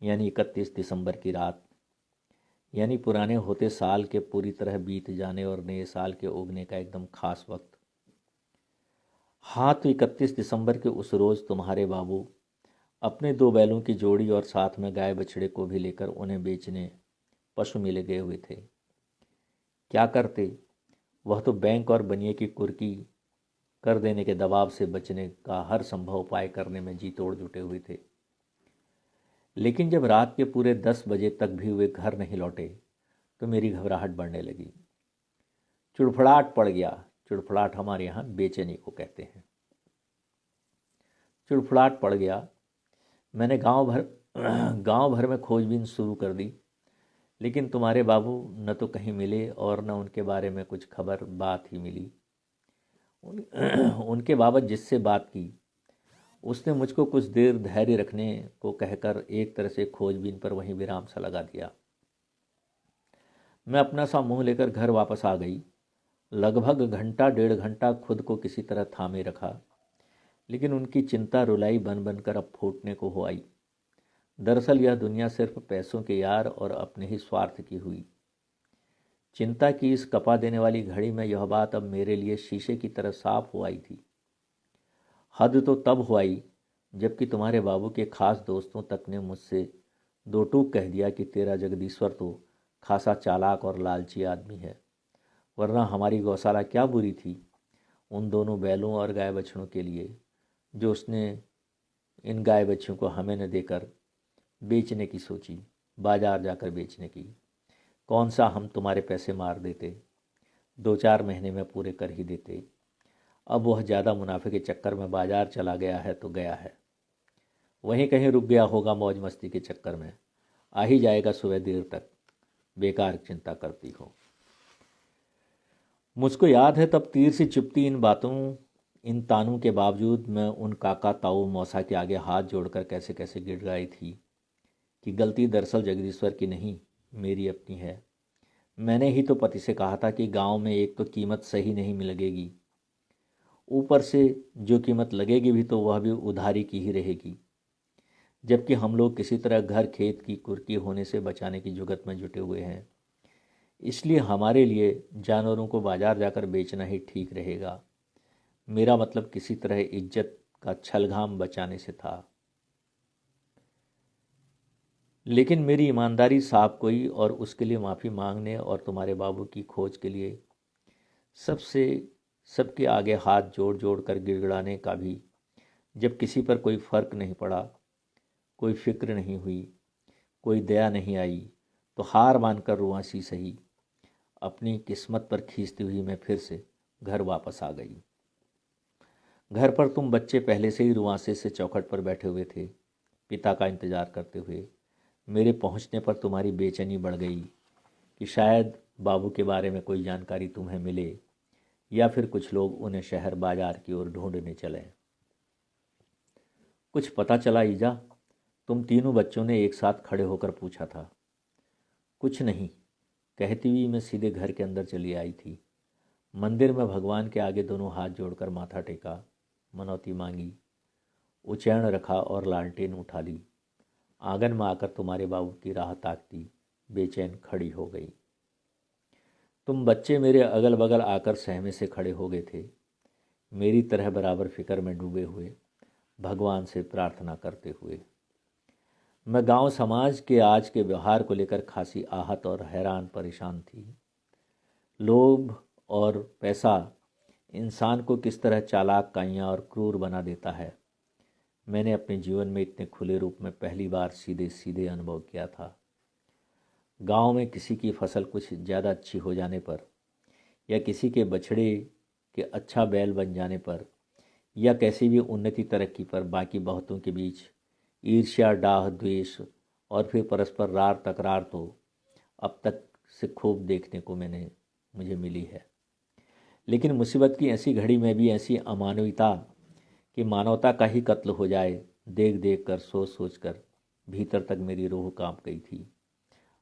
यानी 31 दिसंबर की रात, यानी पुराने होते साल के पूरी तरह बीत जाने और नए साल के उगने का एकदम खास वक्त। हाँ, तो 31 दिसंबर के उस रोज़ तुम्हारे बाबू अपने 2 बैलों की जोड़ी और साथ में गाय बछड़े को भी लेकर उन्हें बेचने पशु मेले गए हुए थे। क्या करते, वह तो बैंक और बनिए की कुर्की कर देने के दबाव से बचने का हर संभव उपाय करने में जी तोड़ जुटे हुए थे। लेकिन जब रात के पूरे 10 बजे तक भी वे घर नहीं लौटे तो मेरी घबराहट बढ़ने लगी। चुड़फड़ाहट पड़ गया। चुड़फड़ाहट हमारे यहाँ बेचैनी को कहते हैं। चुड़फड़ाहट पड़ गया। मैंने गांव भर में खोजबीन शुरू कर दी, लेकिन तुम्हारे बाबू न तो कहीं मिले और न उनके बारे में कुछ खबर बात ही मिली। उनके बाबत जिससे बात की उसने मुझको कुछ देर धैर्य रखने को कहकर एक तरह से खोजबीन पर वहीं विराम सा लगा दिया। मैं अपना सा मुंह लेकर घर वापस आ गई। लगभग घंटा 1.5 घंटा खुद को किसी तरह थामे रखा, लेकिन उनकी चिंता रुलाई बन बनकर अब फूटने को हो आई। दरअसल यह दुनिया सिर्फ पैसों के यार और अपने ही स्वार्थ की हुई। चिंता की इस कपा देने वाली घड़ी में यह बात अब मेरे लिए शीशे की तरह साफ हो आई थी। हद तो तब हो आई जबकि तुम्हारे बाबू के खास दोस्तों तक ने मुझसे 2 टूक कह दिया कि तेरा जगदीश्वर तो खासा चालाक और लालची आदमी है, वरना हमारी गौशाला क्या बुरी थी उन दोनों बैलों और गाय बछड़ों के लिए जो उसने इन गाय बच्चों को हमें न देकर बेचने की सोची, बाजार जाकर बेचने की। कौन सा हम तुम्हारे पैसे मार देते, 2-4 महीने में पूरे कर ही देते। अब वह ज़्यादा मुनाफे के चक्कर में बाजार चला गया है तो गया है, वहीं कहीं रुक गया होगा मौज मस्ती के चक्कर में, आ ही जाएगा सुबह देर तक। बेकार चिंता करती हो। मुझको याद है तब तीर से चुपती इन बातों, इन तानों के बावजूद मैं उन काका ताऊ मौसा के आगे हाथ जोड़कर कैसे कैसे गिड़गिड़ाई थी कि गलती दरअसल जगदीश्वर की नहीं, मेरी अपनी है। मैंने ही तो पति से कहा था कि गांव में एक तो कीमत सही नहीं लगेगी, ऊपर से जो कीमत लगेगी भी तो वह भी उधारी की ही रहेगी, जबकि हम लोग किसी तरह घर खेत की कुर्की होने से बचाने की जुगत में जुटे हुए हैं। इसलिए हमारे लिए जानवरों को बाजार जाकर बेचना ही ठीक रहेगा। मेरा मतलब किसी तरह इज्जत का छलघाम बचाने से था। लेकिन मेरी ईमानदारी साफ कोई और उसके लिए माफ़ी मांगने और तुम्हारे बाबू की खोज के लिए सबके आगे हाथ जोड़ जोड़ कर गिड़गिड़ाने का भी, जब किसी पर कोई फ़र्क नहीं पड़ा, कोई फिक्र नहीं हुई, कोई दया नहीं आई, तो हार मानकर रुआंसी सही अपनी किस्मत पर खींचती हुई मैं फिर से घर वापस आ गई। घर पर तुम बच्चे पहले से ही रुआंसे से चौखट पर बैठे हुए थे, पिता का इंतज़ार करते हुए। मेरे पहुंचने पर तुम्हारी बेचैनी बढ़ गई कि शायद बाबू के बारे में कोई जानकारी तुम्हें मिले या फिर कुछ लोग उन्हें शहर बाजार की ओर ढूंढने चले। कुछ पता चला ईजा? तुम तीनों बच्चों ने एक साथ खड़े होकर पूछा था। कुछ नहीं, कहती हुई मैं सीधे घर के अंदर चली आई थी। मंदिर में भगवान के आगे दोनों हाथ जोड़कर माथा टेका, मनौती मांगी, उचैन रखा और लालटेन उठा ली। आंगन में आकर तुम्हारे बाबू की राह ताकती बेचैन खड़ी हो गई। तुम बच्चे मेरे अगल बगल आकर सहमे से खड़े हो गए थे, मेरी तरह बराबर फिक्र में डूबे हुए, भगवान से प्रार्थना करते हुए। मैं गांव समाज के आज के व्यवहार को लेकर खासी आहत और हैरान परेशान थी। लोभ और पैसा इंसान को किस तरह चालाक, काइयाँ और क्रूर बना देता है, मैंने अपने जीवन में इतने खुले रूप में पहली बार सीधे सीधे अनुभव किया था। गांव में किसी की फसल कुछ ज़्यादा अच्छी हो जाने पर, या किसी के बछड़े के अच्छा बैल बन जाने पर, या कैसी भी उन्नति तरक्की पर बाकी बहुतों के बीच ईर्ष्या, डाह, द्वेष और फिर परस्पर रार तकरार तो अब तक से खूब देखने को मुझे मिली है। लेकिन मुसीबत की ऐसी घड़ी में भी ऐसी अमानवीयता कि मानवता का ही कत्ल हो जाए, देख देख कर, सोच सोच कर भीतर तक मेरी रूह कांप गई थी।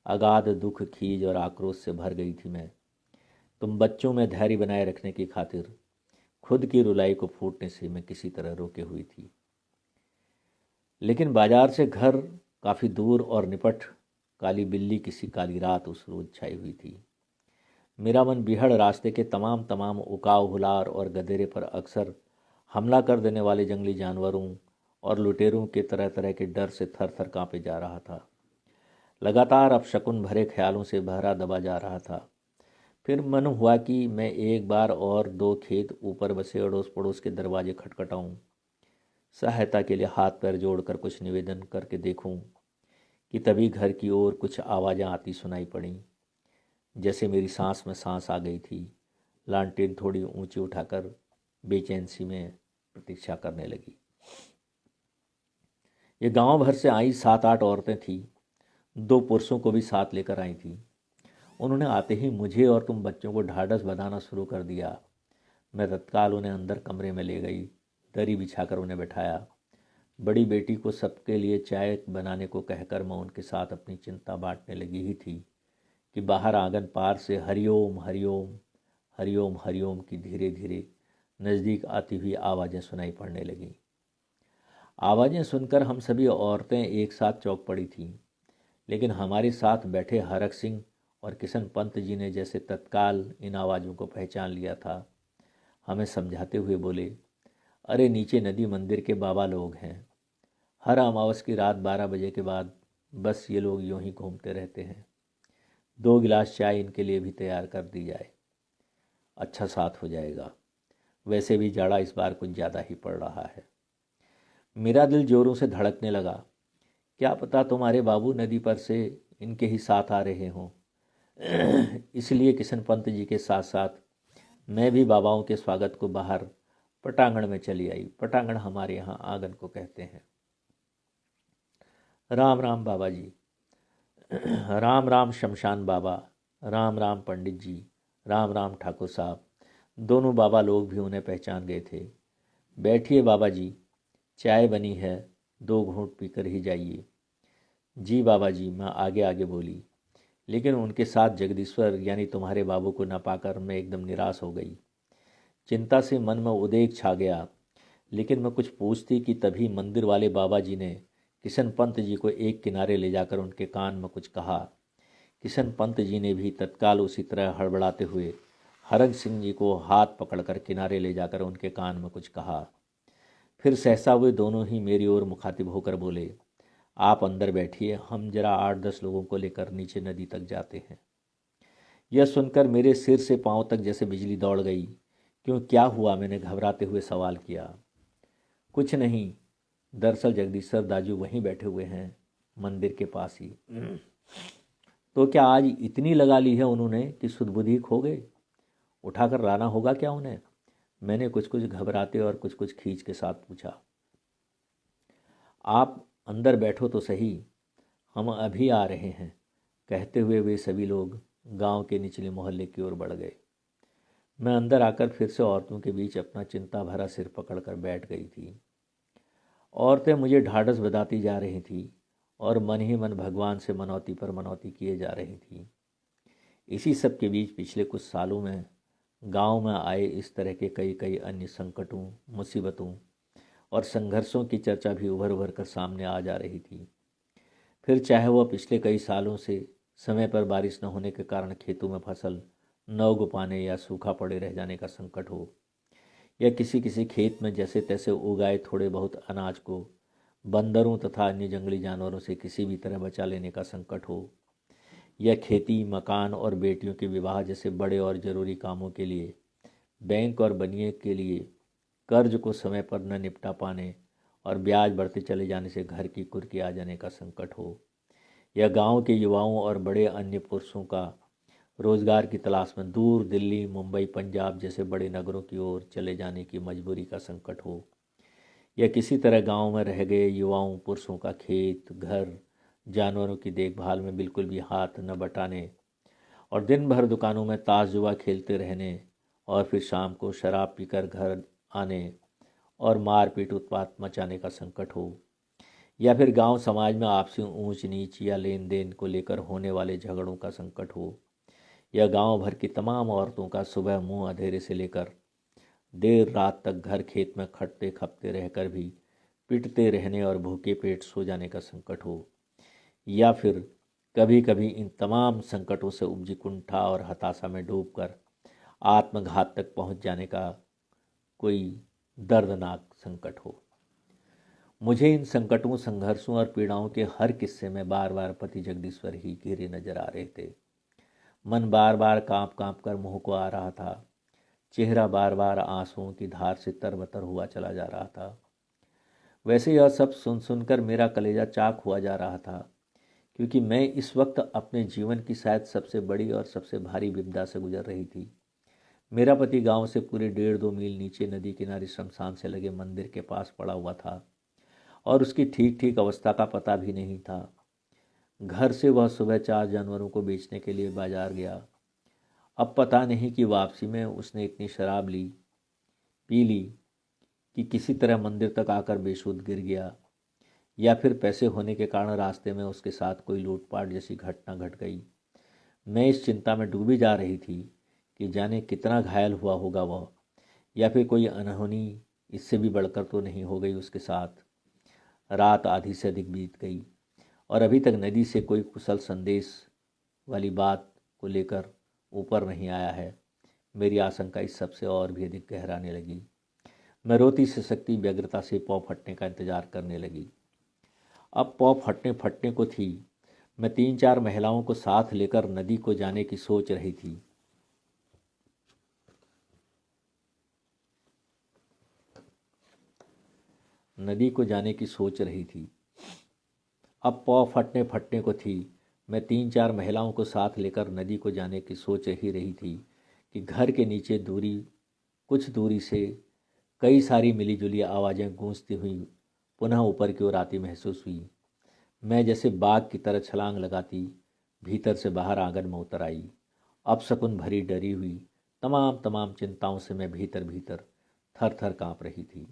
अगाध दुख, खीज और आक्रोश से भर गई थी मैं। तुम बच्चों में धैर्य बनाए रखने की खातिर खुद की रुलाई को फूटने से मैं किसी तरह रोके हुई थी। लेकिन बाजार से घर काफ़ी दूर और निपट काली बिल्ली किसी काली रात उस रोज छाई हुई थी। मेरा मन बिहड़ रास्ते के तमाम उकाव, हुलार और गधेरे पर अक्सर हमला कर देने वाले जंगली जानवरों और लुटेरों के तरह तरह के डर से थर थर काँपे जा रहा था। लगातार अपशकुन भरे ख्यालों से भरा दबा जा रहा था। फिर मन हुआ कि मैं एक बार और 2 खेत ऊपर बसे अड़ोस पड़ोस के दरवाजे खटखटाऊं, सहायता के लिए हाथ पैर जोड़कर कुछ निवेदन करके देखूं कि तभी घर की ओर कुछ आवाज़ें आती सुनाई पड़ीं। जैसे मेरी सांस में सांस आ गई थी। लालटेन थोड़ी ऊंची उठाकर बेचैन सी में प्रतीक्षा करने लगी। ये गांव भर से आई 7-8 औरतें थीं, 2 पुरुषों को भी साथ लेकर आई थीं। उन्होंने आते ही मुझे और तुम बच्चों को ढाढ़स बंधाना शुरू कर दिया। मैं तत्काल उन्हें अंदर कमरे में ले गई, दरी बिछाकर उन्हें बैठाया। बड़ी बेटी को सबके लिए चाय बनाने को कहकर मैं उनके साथ अपनी चिंता बांटने लगी ही थी कि बाहर आंगन पार से हरिओम हरिओम हरिओम हरिओम की धीरे धीरे नज़दीक आती हुई आवाज़ें सुनाई पड़ने लगीं। आवाज़ें सुनकर हम सभी औरतें एक साथ चौंक पड़ी थीं, लेकिन हमारे साथ बैठे हरक सिंह और किशन पंत जी ने जैसे तत्काल इन आवाज़ों को पहचान लिया था, हमें समझाते हुए बोले, अरे नीचे नदी मंदिर के बाबा लोग हैं। हर अमावस की रात 12 बजे के बाद बस ये लोग यूं ही घूमते रहते हैं। 2 गिलास चाय इनके लिए भी तैयार कर दी जाए, अच्छा साथ हो जाएगा। वैसे भी जाड़ा इस बार कुछ ज़्यादा ही पड़ रहा है। मेरा दिल जोरों से धड़कने लगा। क्या पता तुम्हारे बाबू नदी पर से इनके ही साथ आ रहे हों। इसलिए किशन पंत जी के साथ साथ मैं भी बाबाओं के स्वागत को बाहर पटांगण में चली आई। पटांगण हमारे यहाँ आंगन को कहते हैं। राम राम बाबा जी। राम राम शमशान बाबा, राम राम पंडित जी, राम राम ठाकुर साहब। दोनों बाबा लोग भी उन्हें पहचान गए थे। बैठिए बाबा जी, चाय बनी है, 2 घूंट पीकर ही जाइए। जी बाबा जी, मैं आगे आगे बोली। लेकिन उनके साथ जगदीश्वर यानी तुम्हारे बाबू को न पाकर मैं एकदम निराश हो गई। चिंता से मन में उद्वेग छा गया। लेकिन मैं कुछ पूछती कि तभी मंदिर वाले बाबा जी ने किशन पंत जी को एक किनारे ले जाकर उनके कान में कुछ कहा। किशन पंत जी ने भी तत्काल उसी तरह हड़बड़ाते हुए हरक सिंह जी को हाथ पकड़कर किनारे ले जाकर उनके कान में कुछ कहा। फिर सहसा वे दोनों ही मेरी ओर मुखातिब होकर बोले, आप अंदर बैठिए, हम जरा 8-10 लोगों को लेकर नीचे नदी तक जाते हैं। यह सुनकर मेरे सिर से पांव तक जैसे बिजली दौड़ गई। क्यों, क्या हुआ? मैंने घबराते हुए सवाल किया। कुछ नहीं, दरअसल जगदीश्वर दाजू वहीं बैठे हुए हैं, मंदिर के पास ही। तो क्या आज इतनी लगा ली है उन्होंने कि सुधबुद्धि खो गए? उठाकर लाना होगा क्या उन्हें? मैंने कुछ कुछ घबराते और कुछ कुछ खींच के साथ पूछा। आप अंदर बैठो तो सही, हम अभी आ रहे हैं। कहते हुए वे सभी लोग गांव के निचले मोहल्ले की ओर बढ़ गए। मैं अंदर आकर फिर से औरतों के बीच अपना चिंता भरा सिर पकड़कर बैठ गई थी। औरतें मुझे ढाढ़स बधाती जा रही थी और मन ही मन भगवान से मनौती पर मनौती किए जा रही थी। इसी सब के बीच पिछले कुछ सालों में गांव में आए इस तरह के कई कई अन्य संकटों, मुसीबतों और संघर्षों की चर्चा भी उभर उभर कर सामने आ जा रही थी। फिर चाहे वह पिछले कई सालों से समय पर बारिश न होने के कारण खेतों में फसल न उग पाने या सूखा पड़े रह जाने का संकट हो, या किसी किसी खेत में जैसे तैसे उगाए थोड़े बहुत अनाज को बंदरों तथा अन्य जंगली जानवरों से किसी भी तरह बचा लेने का संकट हो, या खेती, मकान और बेटियों के विवाह जैसे बड़े और ज़रूरी कामों के लिए बैंक और बनिए के लिए कर्ज को समय पर न निपटा पाने और ब्याज बढ़ते चले जाने से घर की कुर्की आ जाने का संकट हो, या गांव के युवाओं और बड़े अन्य पुरुषों का रोजगार की तलाश में दूर दिल्ली, मुंबई, पंजाब जैसे बड़े नगरों की ओर चले जाने की मजबूरी का संकट हो, या किसी तरह गांव में रह गए युवाओं पुरुषों का खेत, घर, जानवरों की देखभाल में बिल्कुल भी हाथ न बटाने और दिन भर दुकानों में ताश जुआ खेलते रहने और फिर शाम को शराब पीकर घर आने और मारपीट उत्पात मचाने का संकट हो, या फिर गांव समाज में आपसी ऊंच नीच या लेन देन को लेकर होने वाले झगड़ों का संकट हो, या गांव भर की तमाम औरतों का सुबह मुंह अंधेरे से लेकर देर रात तक घर खेत में खटते खपते रहकर भी पिटते रहने और भूखे पेट सो जाने का संकट हो, या फिर कभी कभी इन तमाम संकटों से उपजी कुंठा और हताशा में डूबकर आत्मघात तक पहुंच जाने का कोई दर्दनाक संकट हो। मुझे इन संकटों, संघर्षों और पीड़ाओं के हर किस्से में बार बार पति जगदीश्वर ही घिरे नजर आ रहे थे। मन बार बार कांप कांप कर मुंह को आ रहा था। चेहरा बार बार आंसुओं की धार से तरबतर हुआ चला जा रहा था। वैसे यह सब सुन सुनकर मेरा कलेजा चाक हुआ जा रहा था, क्योंकि मैं इस वक्त अपने जीवन की शायद सबसे बड़ी और सबसे भारी विपदा से गुजर रही थी। मेरा पति गांव से पूरे 1.5-2 मील नीचे नदी किनारे शमशान से लगे मंदिर के पास पड़ा हुआ था और उसकी ठीक ठीक अवस्था का पता भी नहीं था। घर से वह सुबह 4 जानवरों को बेचने के लिए बाजार गया। अब पता नहीं कि वापसी में उसने इतनी शराब पी ली कि किसी तरह मंदिर तक आकर बेसुध गिर गया, या फिर पैसे होने के कारण रास्ते में उसके साथ कोई लूटपाट जैसी घटना घट गई। मैं इस चिंता में डूबी जा रही थी कि जाने कितना घायल हुआ होगा वह, या फिर कोई अनहोनी इससे भी बढ़कर तो नहीं हो गई उसके साथ। रात आधी से अधिक बीत गई और अभी तक नदी से कोई कुशल संदेश वाली बात को लेकर ऊपर नहीं आया है। मेरी आशंका इस सबसे और भी अधिक गहराने लगी। मैं रोती सिसकती व्यग्रता से पौ फटने का इंतजार करने लगी। अब पौ फटने फटने को थी। मैं 3-4 महिलाओं को साथ लेकर नदी को जाने की सोच रही थी। अब पौ फटने फटने को थी। मैं 3-4 महिलाओं को साथ लेकर नदी को जाने की सोच ही रही थी कि घर के नीचे कुछ दूरी से कई सारी मिलीजुली आवाज़ें गूंजती हुई पुनः ऊपर की ओर आती महसूस हुई। मैं जैसे बाघ की तरह छलांग लगाती भीतर से बाहर आंगन में उतर आई। अपशकुन भरी डरी हुई तमाम चिंताओं से मैं भीतर भीतर थर थर काँप रही थी।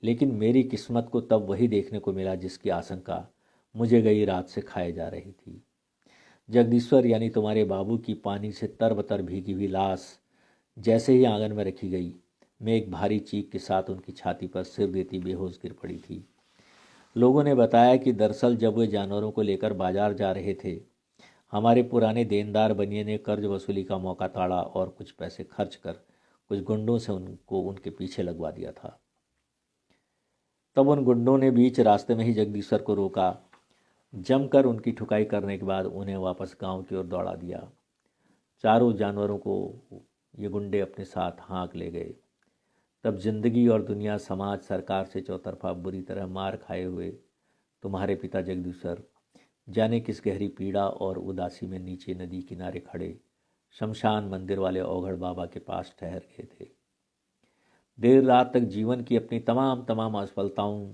लेकिन मेरी किस्मत को तब वही देखने को मिला जिसकी आशंका मुझे गई रात से खाए जा रही थी। जगदीश्वर यानी तुम्हारे बाबू की पानी से तरबतर भीगी हुई लाश जैसे ही आंगन में रखी गई, मैं एक भारी चीख के साथ उनकी छाती पर सिर देती बेहोश गिर पड़ी थी। लोगों ने बताया कि दरअसल जब वे जानवरों को लेकर बाजार जा रहे थे, हमारे पुराने देनदार बनिए ने कर्ज वसूली का मौका ताड़ा और कुछ पैसे खर्च कर कुछ गुंडों से उनको उनके पीछे लगवा दिया था। तब उन गुंडों ने बीच रास्ते में ही जगदीश्वर को रोका। जमकर उनकी ठुकाई करने के बाद उन्हें वापस गांव की ओर दौड़ा दिया। चारों जानवरों को ये गुंडे अपने साथ हाँक ले गए। तब जिंदगी और दुनिया, समाज, सरकार से चौतरफा बुरी तरह मार खाए हुए तुम्हारे पिता जगदीश्वर जाने किस गहरी पीड़ा और उदासी में नीचे नदी किनारे खड़े शमशान मंदिर वाले औघड़ बाबा के पास ठहर गए थे। देर रात तक जीवन की अपनी तमाम असफलताओं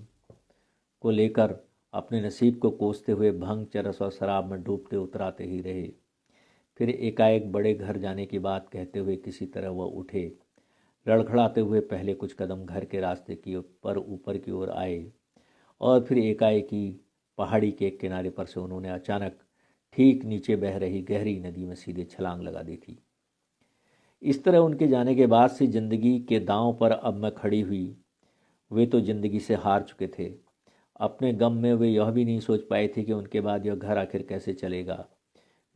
को लेकर अपने नसीब को कोसते हुए भंग, चरस और शराब में डूबते उतराते ही रहे। फिर एकाएक बड़े घर जाने की बात कहते हुए किसी तरह वह उठे। लड़खड़ाते हुए पहले कुछ कदम घर के रास्ते की ऊपर की ओर आए और फिर एकाएकी पहाड़ी के एक किनारे पर से उन्होंने अचानक ठीक नीचे बह रही गहरी नदी में सीधे छलांग लगा दी थी। इस तरह उनके जाने के बाद से जिंदगी के दांव पर अब मैं खड़ी हुई। वे तो जिंदगी से हार चुके थे। अपने गम में वे यह भी नहीं सोच पाए थे कि उनके बाद यह घर आखिर कैसे चलेगा।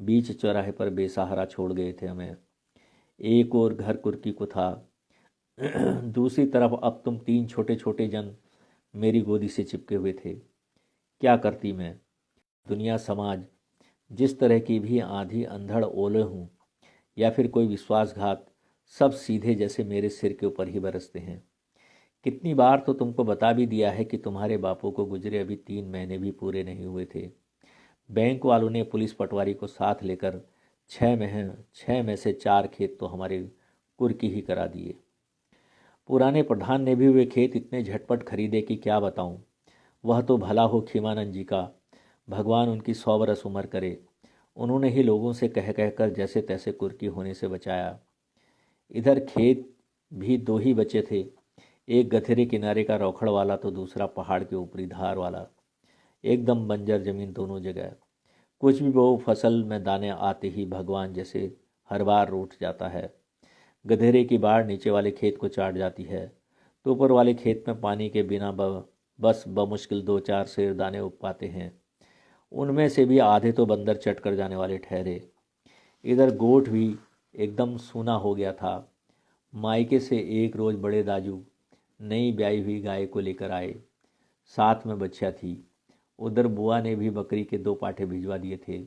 बीच चौराहे पर बेसहारा छोड़ गए थे हमें। एक और घर कुर्की को था, दूसरी तरफ अब तुम 3 छोटे छोटे जन मेरी गोदी से चिपके हुए थे। क्या करती मैं? दुनिया, समाज, जिस तरह की भी आंधी अंधड़ ओले हूँ या फिर कोई विश्वासघात, सब सीधे जैसे मेरे सिर के ऊपर ही बरसते हैं। कितनी बार तो तुमको बता भी दिया है कि तुम्हारे बापू को गुजरे अभी 3 महीने भी पूरे नहीं हुए थे। बैंक वालों ने पुलिस पटवारी को साथ लेकर 6 में से 4 खेत तो हमारे कुर्की ही करा दिए। पुराने प्रधान ने भी वे खेत इतने झटपट खरीदे कि क्या बताऊं। वह तो भला हो खीमानंद जी का, भगवान उनकी 100 बरस उम्र करे। उन्होंने ही लोगों से कह कहकर जैसे तैसे कुर्की होने से बचाया। इधर खेत भी 2 ही बचे थे, एक गथेरे किनारे का रौखड़ वाला तो दूसरा पहाड़ के ऊपरी धार वाला। एकदम बंजर जमीन दोनों जगह। कुछ भी वो फसल में दाने आते ही भगवान जैसे हर बार रूठ जाता है। गधेरे की बाढ़ नीचे वाले खेत को चाट जाती है तो ऊपर वाले खेत में पानी के बिना बस बमुश्किल 2-4 सेर दाने उग पाते हैं। उनमें से भी आधे तो बंदर चट कर जाने वाले ठहरे। इधर गोठ भी एकदम सूना हो गया था। मायके से एक रोज़ बड़े दाजू नई ब्याई हुई गाय को लेकर आए, साथ में बच्चा थी। उधर बुआ ने भी बकरी के 2 पाठे भिजवा दिए थे।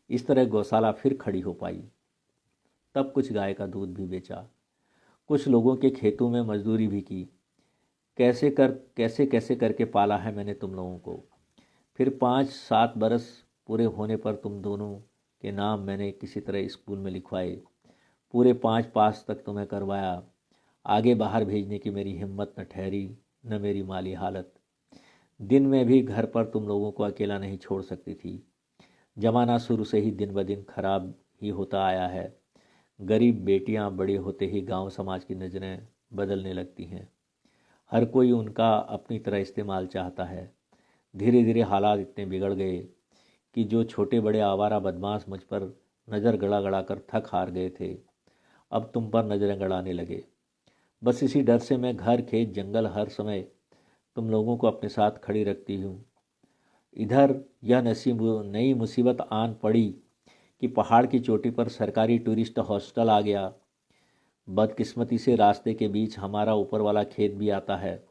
इस तरह गौशाला फिर खड़ी हो पाई। तब कुछ गाय का दूध भी बेचा, कुछ लोगों के खेतों में मजदूरी भी की। कैसे कैसे करके पाला है मैंने तुम लोगों को। फिर 5-7 बरस पूरे होने पर तुम दोनों के नाम मैंने किसी तरह स्कूल में लिखवाए। पूरे 5 पास तक तुम्हें करवाया। आगे बाहर भेजने की मेरी हिम्मत न ठहरी, न मेरी माली हालत। दिन में भी घर पर तुम लोगों को अकेला नहीं छोड़ सकती थी। जमाना शुरू से ही दिन ब दिन खराब ही होता आया है। गरीब बेटियां बड़े होते ही गांव समाज की नज़रें बदलने लगती हैं। हर कोई उनका अपनी तरह इस्तेमाल चाहता है। धीरे धीरे हालात इतने बिगड़ गए कि जो छोटे बड़े आवारा बदमाश मुझ पर नज़र गड़ा गड़ा कर थक हार गए थे, अब तुम पर नज़रें गड़ाने लगे। बस इसी डर से मैं घर, खेत, जंगल हर समय तुम लोगों को अपने साथ खड़ी रखती हूँ। इधर यह नई मुसीबत आन पड़ी कि पहाड़ की चोटी पर सरकारी टूरिस्ट हॉस्टल आ गया। बदकिस्मती से रास्ते के बीच हमारा ऊपर वाला खेत भी आता है।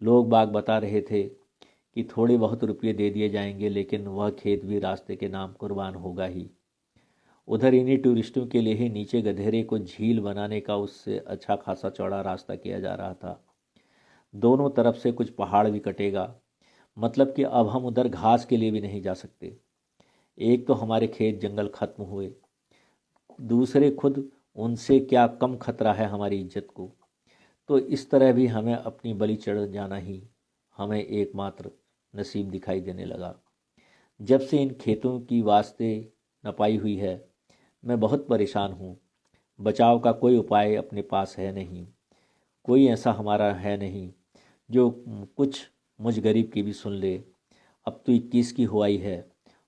लोग बाग बता रहे थे कि थोड़े बहुत रुपये दे दिए जाएंगे, लेकिन वह खेत भी रास्ते के नाम कुर्बान होगा ही। उधर इन्हीं टूरिस्टों के लिए ही नीचे गधेरे को झील बनाने का उससे अच्छा खासा चौड़ा रास्ता किया जा रहा था। दोनों तरफ से कुछ पहाड़ भी कटेगा, मतलब कि अब हम उधर घास के लिए भी नहीं जा सकते। एक तो हमारे खेत जंगल खत्म हुए, दूसरे खुद उनसे क्या कम खतरा है हमारी इज्जत को। तो इस तरह भी हमें अपनी बलि चढ़ जाना ही हमें एकमात्र नसीब दिखाई देने लगा। जब से इन खेतों की वास्ते नपाई हुई है, मैं बहुत परेशान हूँ। बचाव का कोई उपाय अपने पास है नहीं, कोई ऐसा हमारा है नहीं जो कुछ मुझ गरीब की भी सुन ले। अब तो 21 की हुआई है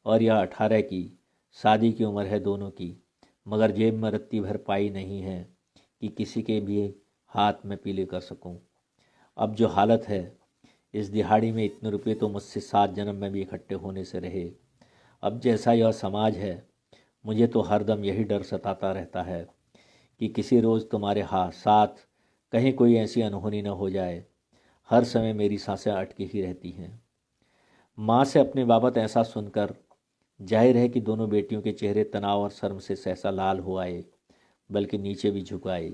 और यह 18 की। शादी की उम्र है दोनों की, मगर जेब में रत्ती भर पाई नहीं है कि किसी के भी हाथ में पीले कर सकूं। अब जो हालत है, इस दिहाड़ी में इतने रुपये तो मुझसे 7 जन्म में भी इकट्ठे होने से रहे। अब जैसा यह समाज है, मुझे तो हरदम यही डर सताता रहता है कि किसी रोज़ तुम्हारे साथ कहीं कोई ऐसी अनहोनी न हो जाए। हर समय मेरी सांसें अटकी ही रहती हैं। माँ से अपने बाबत ऐसा सुनकर जाहिर है कि दोनों बेटियों के चेहरे तनाव और शर्म से सहसा लाल हो आए, बल्कि नीचे भी झुक आए।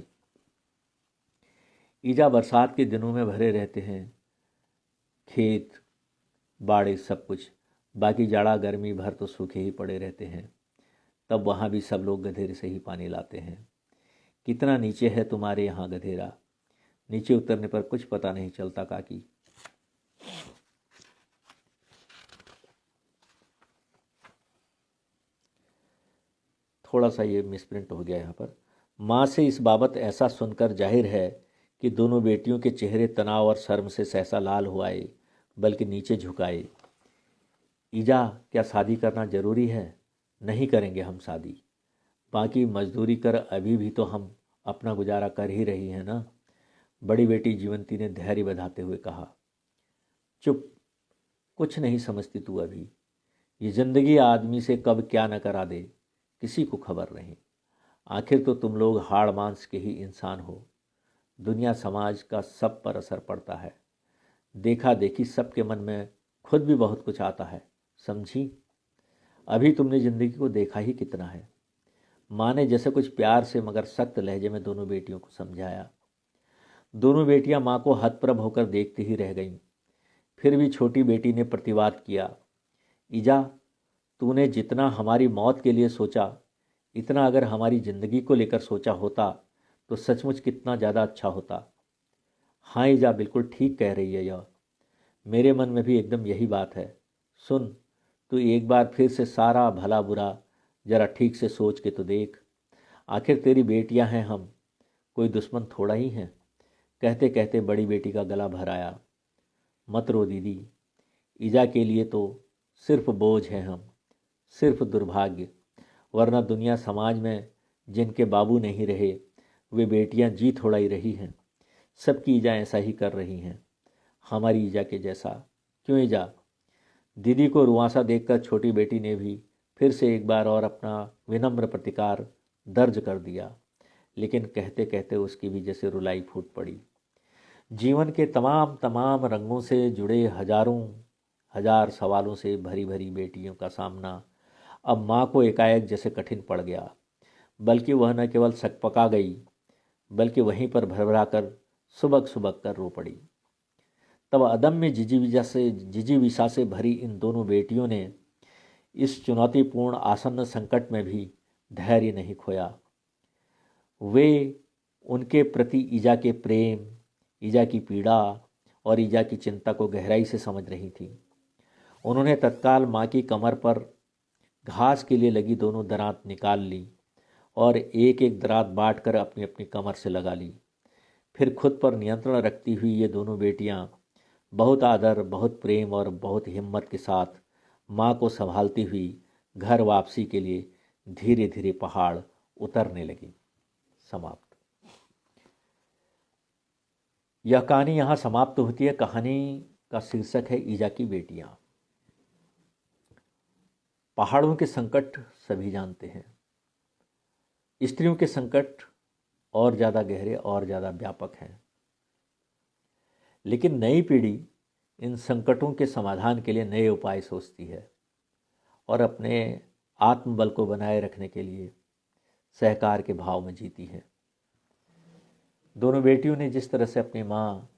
ईजा बरसात के दिनों में भरे रहते हैं, खेत बाड़े सब कुछ। बाकी जाड़ा गर्मी भर तो सूखे ही पड़े रहते हैं। तब वहाँ भी सब लोग गधेरे से ही पानी लाते हैं। कितना नीचे है तुम्हारे यहाँ गधेरा? नीचे उतरने पर कुछ पता नहीं चलता काकी। थोड़ा सा ये मिसप्रिंट हो गया यहाँ पर। माँ से इस बाबत ऐसा सुनकर जाहिर है कि दोनों बेटियों के चेहरे तनाव और शर्म से सहसा लाल हो आए, बल्कि नीचे झुकाए। ईजा, क्या शादी करना ज़रूरी है? नहीं करेंगे हम शादी। बाकी मजदूरी कर अभी भी तो हम अपना गुजारा कर ही रही हैं ना, बड़ी बेटी जीवंती ने धैर्य बधाते हुए कहा। चुप, कुछ नहीं समझती तू अभी। ये जिंदगी आदमी से कब क्या न करा दे, किसी को खबर नहीं। आखिर तो तुम लोग हाड़ मांस के ही इंसान हो। दुनिया समाज का सब पर असर पड़ता है। देखा देखी सबके मन में खुद भी बहुत कुछ आता है, समझी? अभी तुमने ज़िंदगी को देखा ही कितना है। माँ ने जैसे कुछ प्यार से मगर सख्त लहजे में दोनों बेटियों को समझाया। दोनों बेटियां माँ को हतप्रभ होकर देखती ही रह गईं। फिर भी छोटी बेटी ने प्रतिवाद किया। ईजा, तूने जितना हमारी मौत के लिए सोचा, इतना अगर हमारी ज़िंदगी को लेकर सोचा होता तो सचमुच कितना ज़्यादा अच्छा होता। हाँ ईजा, बिल्कुल ठीक कह रही है यह। मेरे मन में भी एकदम यही बात है। सुन, तू एक बार फिर से सारा भला बुरा जरा ठीक से सोच के तो देख। आखिर तेरी बेटियां हैं हम, कोई दुश्मन थोड़ा ही हैं। कहते कहते बड़ी बेटी का गला भर आया। मत रो दीदी, ईजा के लिए तो सिर्फ बोझ हैं हम, सिर्फ दुर्भाग्य। वरना दुनिया समाज में जिनके बाबू नहीं रहे, वे बेटियां जी थोड़ा ही रही हैं। सबकी ईजा ऐसा ही कर रही हैं, हमारी ईजा के जैसा। क्यों ईजा? दीदी को रुआंसा देखकर छोटी बेटी ने भी फिर से एक बार और अपना विनम्र प्रतिकार दर्ज कर दिया, लेकिन कहते कहते उसकी भी जैसे रुलाई फूट पड़ी। जीवन के तमाम तमाम रंगों से जुड़े हजारों हजार सवालों से भरी भरी बेटियों का सामना अब माँ को एकाएक जैसे कठिन पड़ गया। बल्कि वह न केवल सकपका गई, बल्कि वहीं पर भरभरा कर सुबक सुबक कर रो पड़ी। तब अदम्य जिजीविषा से भरी इन दोनों बेटियों ने इस चुनौतीपूर्ण आसन्न संकट में भी धैर्य नहीं खोया। वे उनके प्रति ईजा के प्रेम, ईजा की पीड़ा और ईजा की चिंता को गहराई से समझ रही थी। उन्होंने तत्काल माँ की कमर पर घास के लिए लगी दोनों दरांत निकाल ली और एक एक दरात बांट कर अपनी अपनी कमर से लगा ली। फिर खुद पर नियंत्रण रखती हुई ये दोनों बेटियां बहुत आदर, बहुत प्रेम और बहुत हिम्मत के साथ माँ को संभालती हुई घर वापसी के लिए धीरे धीरे पहाड़ उतरने लगी। समाप्त। यह कहानी यहाँ समाप्त होती है। कहानी का शीर्षक है ईजा की बेटियां। पहाड़ों के संकट सभी जानते हैं, स्त्रियों के संकट और ज़्यादा गहरे और ज़्यादा व्यापक हैं। लेकिन नई पीढ़ी इन संकटों के समाधान के लिए नए उपाय सोचती है और अपने आत्मबल को बनाए रखने के लिए सहकार के भाव में जीती है। दोनों बेटियों ने जिस तरह से अपनी माँ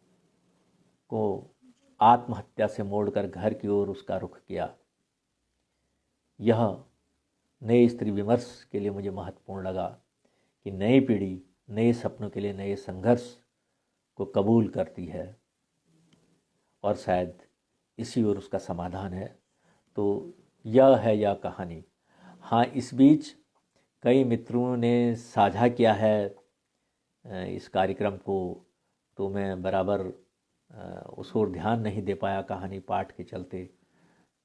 को आत्महत्या से मोड़कर घर की ओर उसका रुख किया, यह नए स्त्री विमर्श के लिए मुझे महत्वपूर्ण लगा कि नई पीढ़ी नए सपनों के लिए नए संघर्ष को कबूल करती है और शायद इसी ओर उसका समाधान है। तो यह है यह कहानी। हाँ, इस बीच कई मित्रों ने साझा किया है इस कार्यक्रम को, तो मैं बराबर उस ओर ध्यान नहीं दे पाया कहानी पाठ के चलते।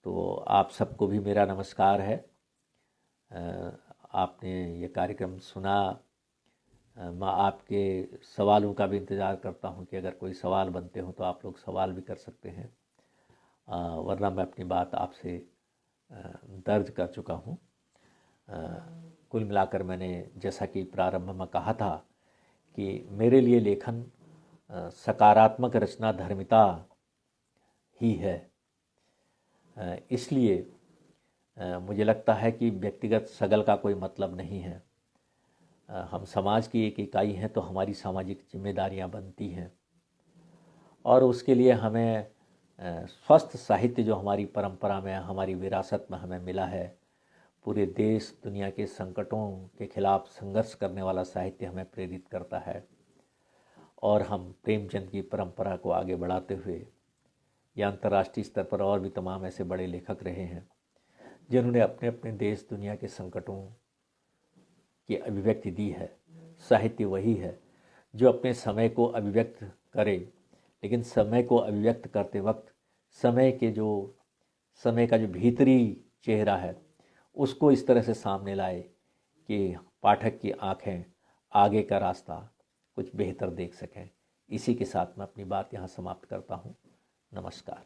तो आप सबको भी मेरा नमस्कार है। आपने ये कार्यक्रम सुना। मैं आपके सवालों का भी इंतज़ार करता हूँ कि अगर कोई सवाल बनते हो तो आप लोग सवाल भी कर सकते हैं, वरना मैं अपनी बात आपसे दर्ज कर चुका हूँ। कुल मिलाकर मैंने जैसा कि प्रारंभ में कहा था कि मेरे लिए लेखन सकारात्मक रचना धर्मिता ही है। इसलिए मुझे लगता है कि व्यक्तिगत सगल का कोई मतलब नहीं है। हम समाज की एक इकाई हैं तो हमारी सामाजिक जिम्मेदारियां बनती हैं और उसके लिए हमें स्वस्थ साहित्य जो हमारी परंपरा में, हमारी विरासत में हमें मिला है, पूरे देश दुनिया के संकटों के खिलाफ संघर्ष करने वाला साहित्य हमें प्रेरित करता है। और हम प्रेमचंद की परंपरा को आगे बढ़ाते हुए या अंतर्राष्ट्रीय स्तर पर और भी तमाम ऐसे बड़े लेखक रहे हैं जिन्होंने अपने अपने देश दुनिया के संकटों की अभिव्यक्ति दी है। साहित्य वही है जो अपने समय को अभिव्यक्त करे, लेकिन समय को अभिव्यक्त करते वक्त समय का जो भीतरी चेहरा है उसको इस तरह से सामने लाए कि पाठक की आंखें आगे का रास्ता कुछ बेहतर देख सकें। इसी के साथ मैं अपनी बात यहाँ समाप्त करता हूँ। नमस्कार।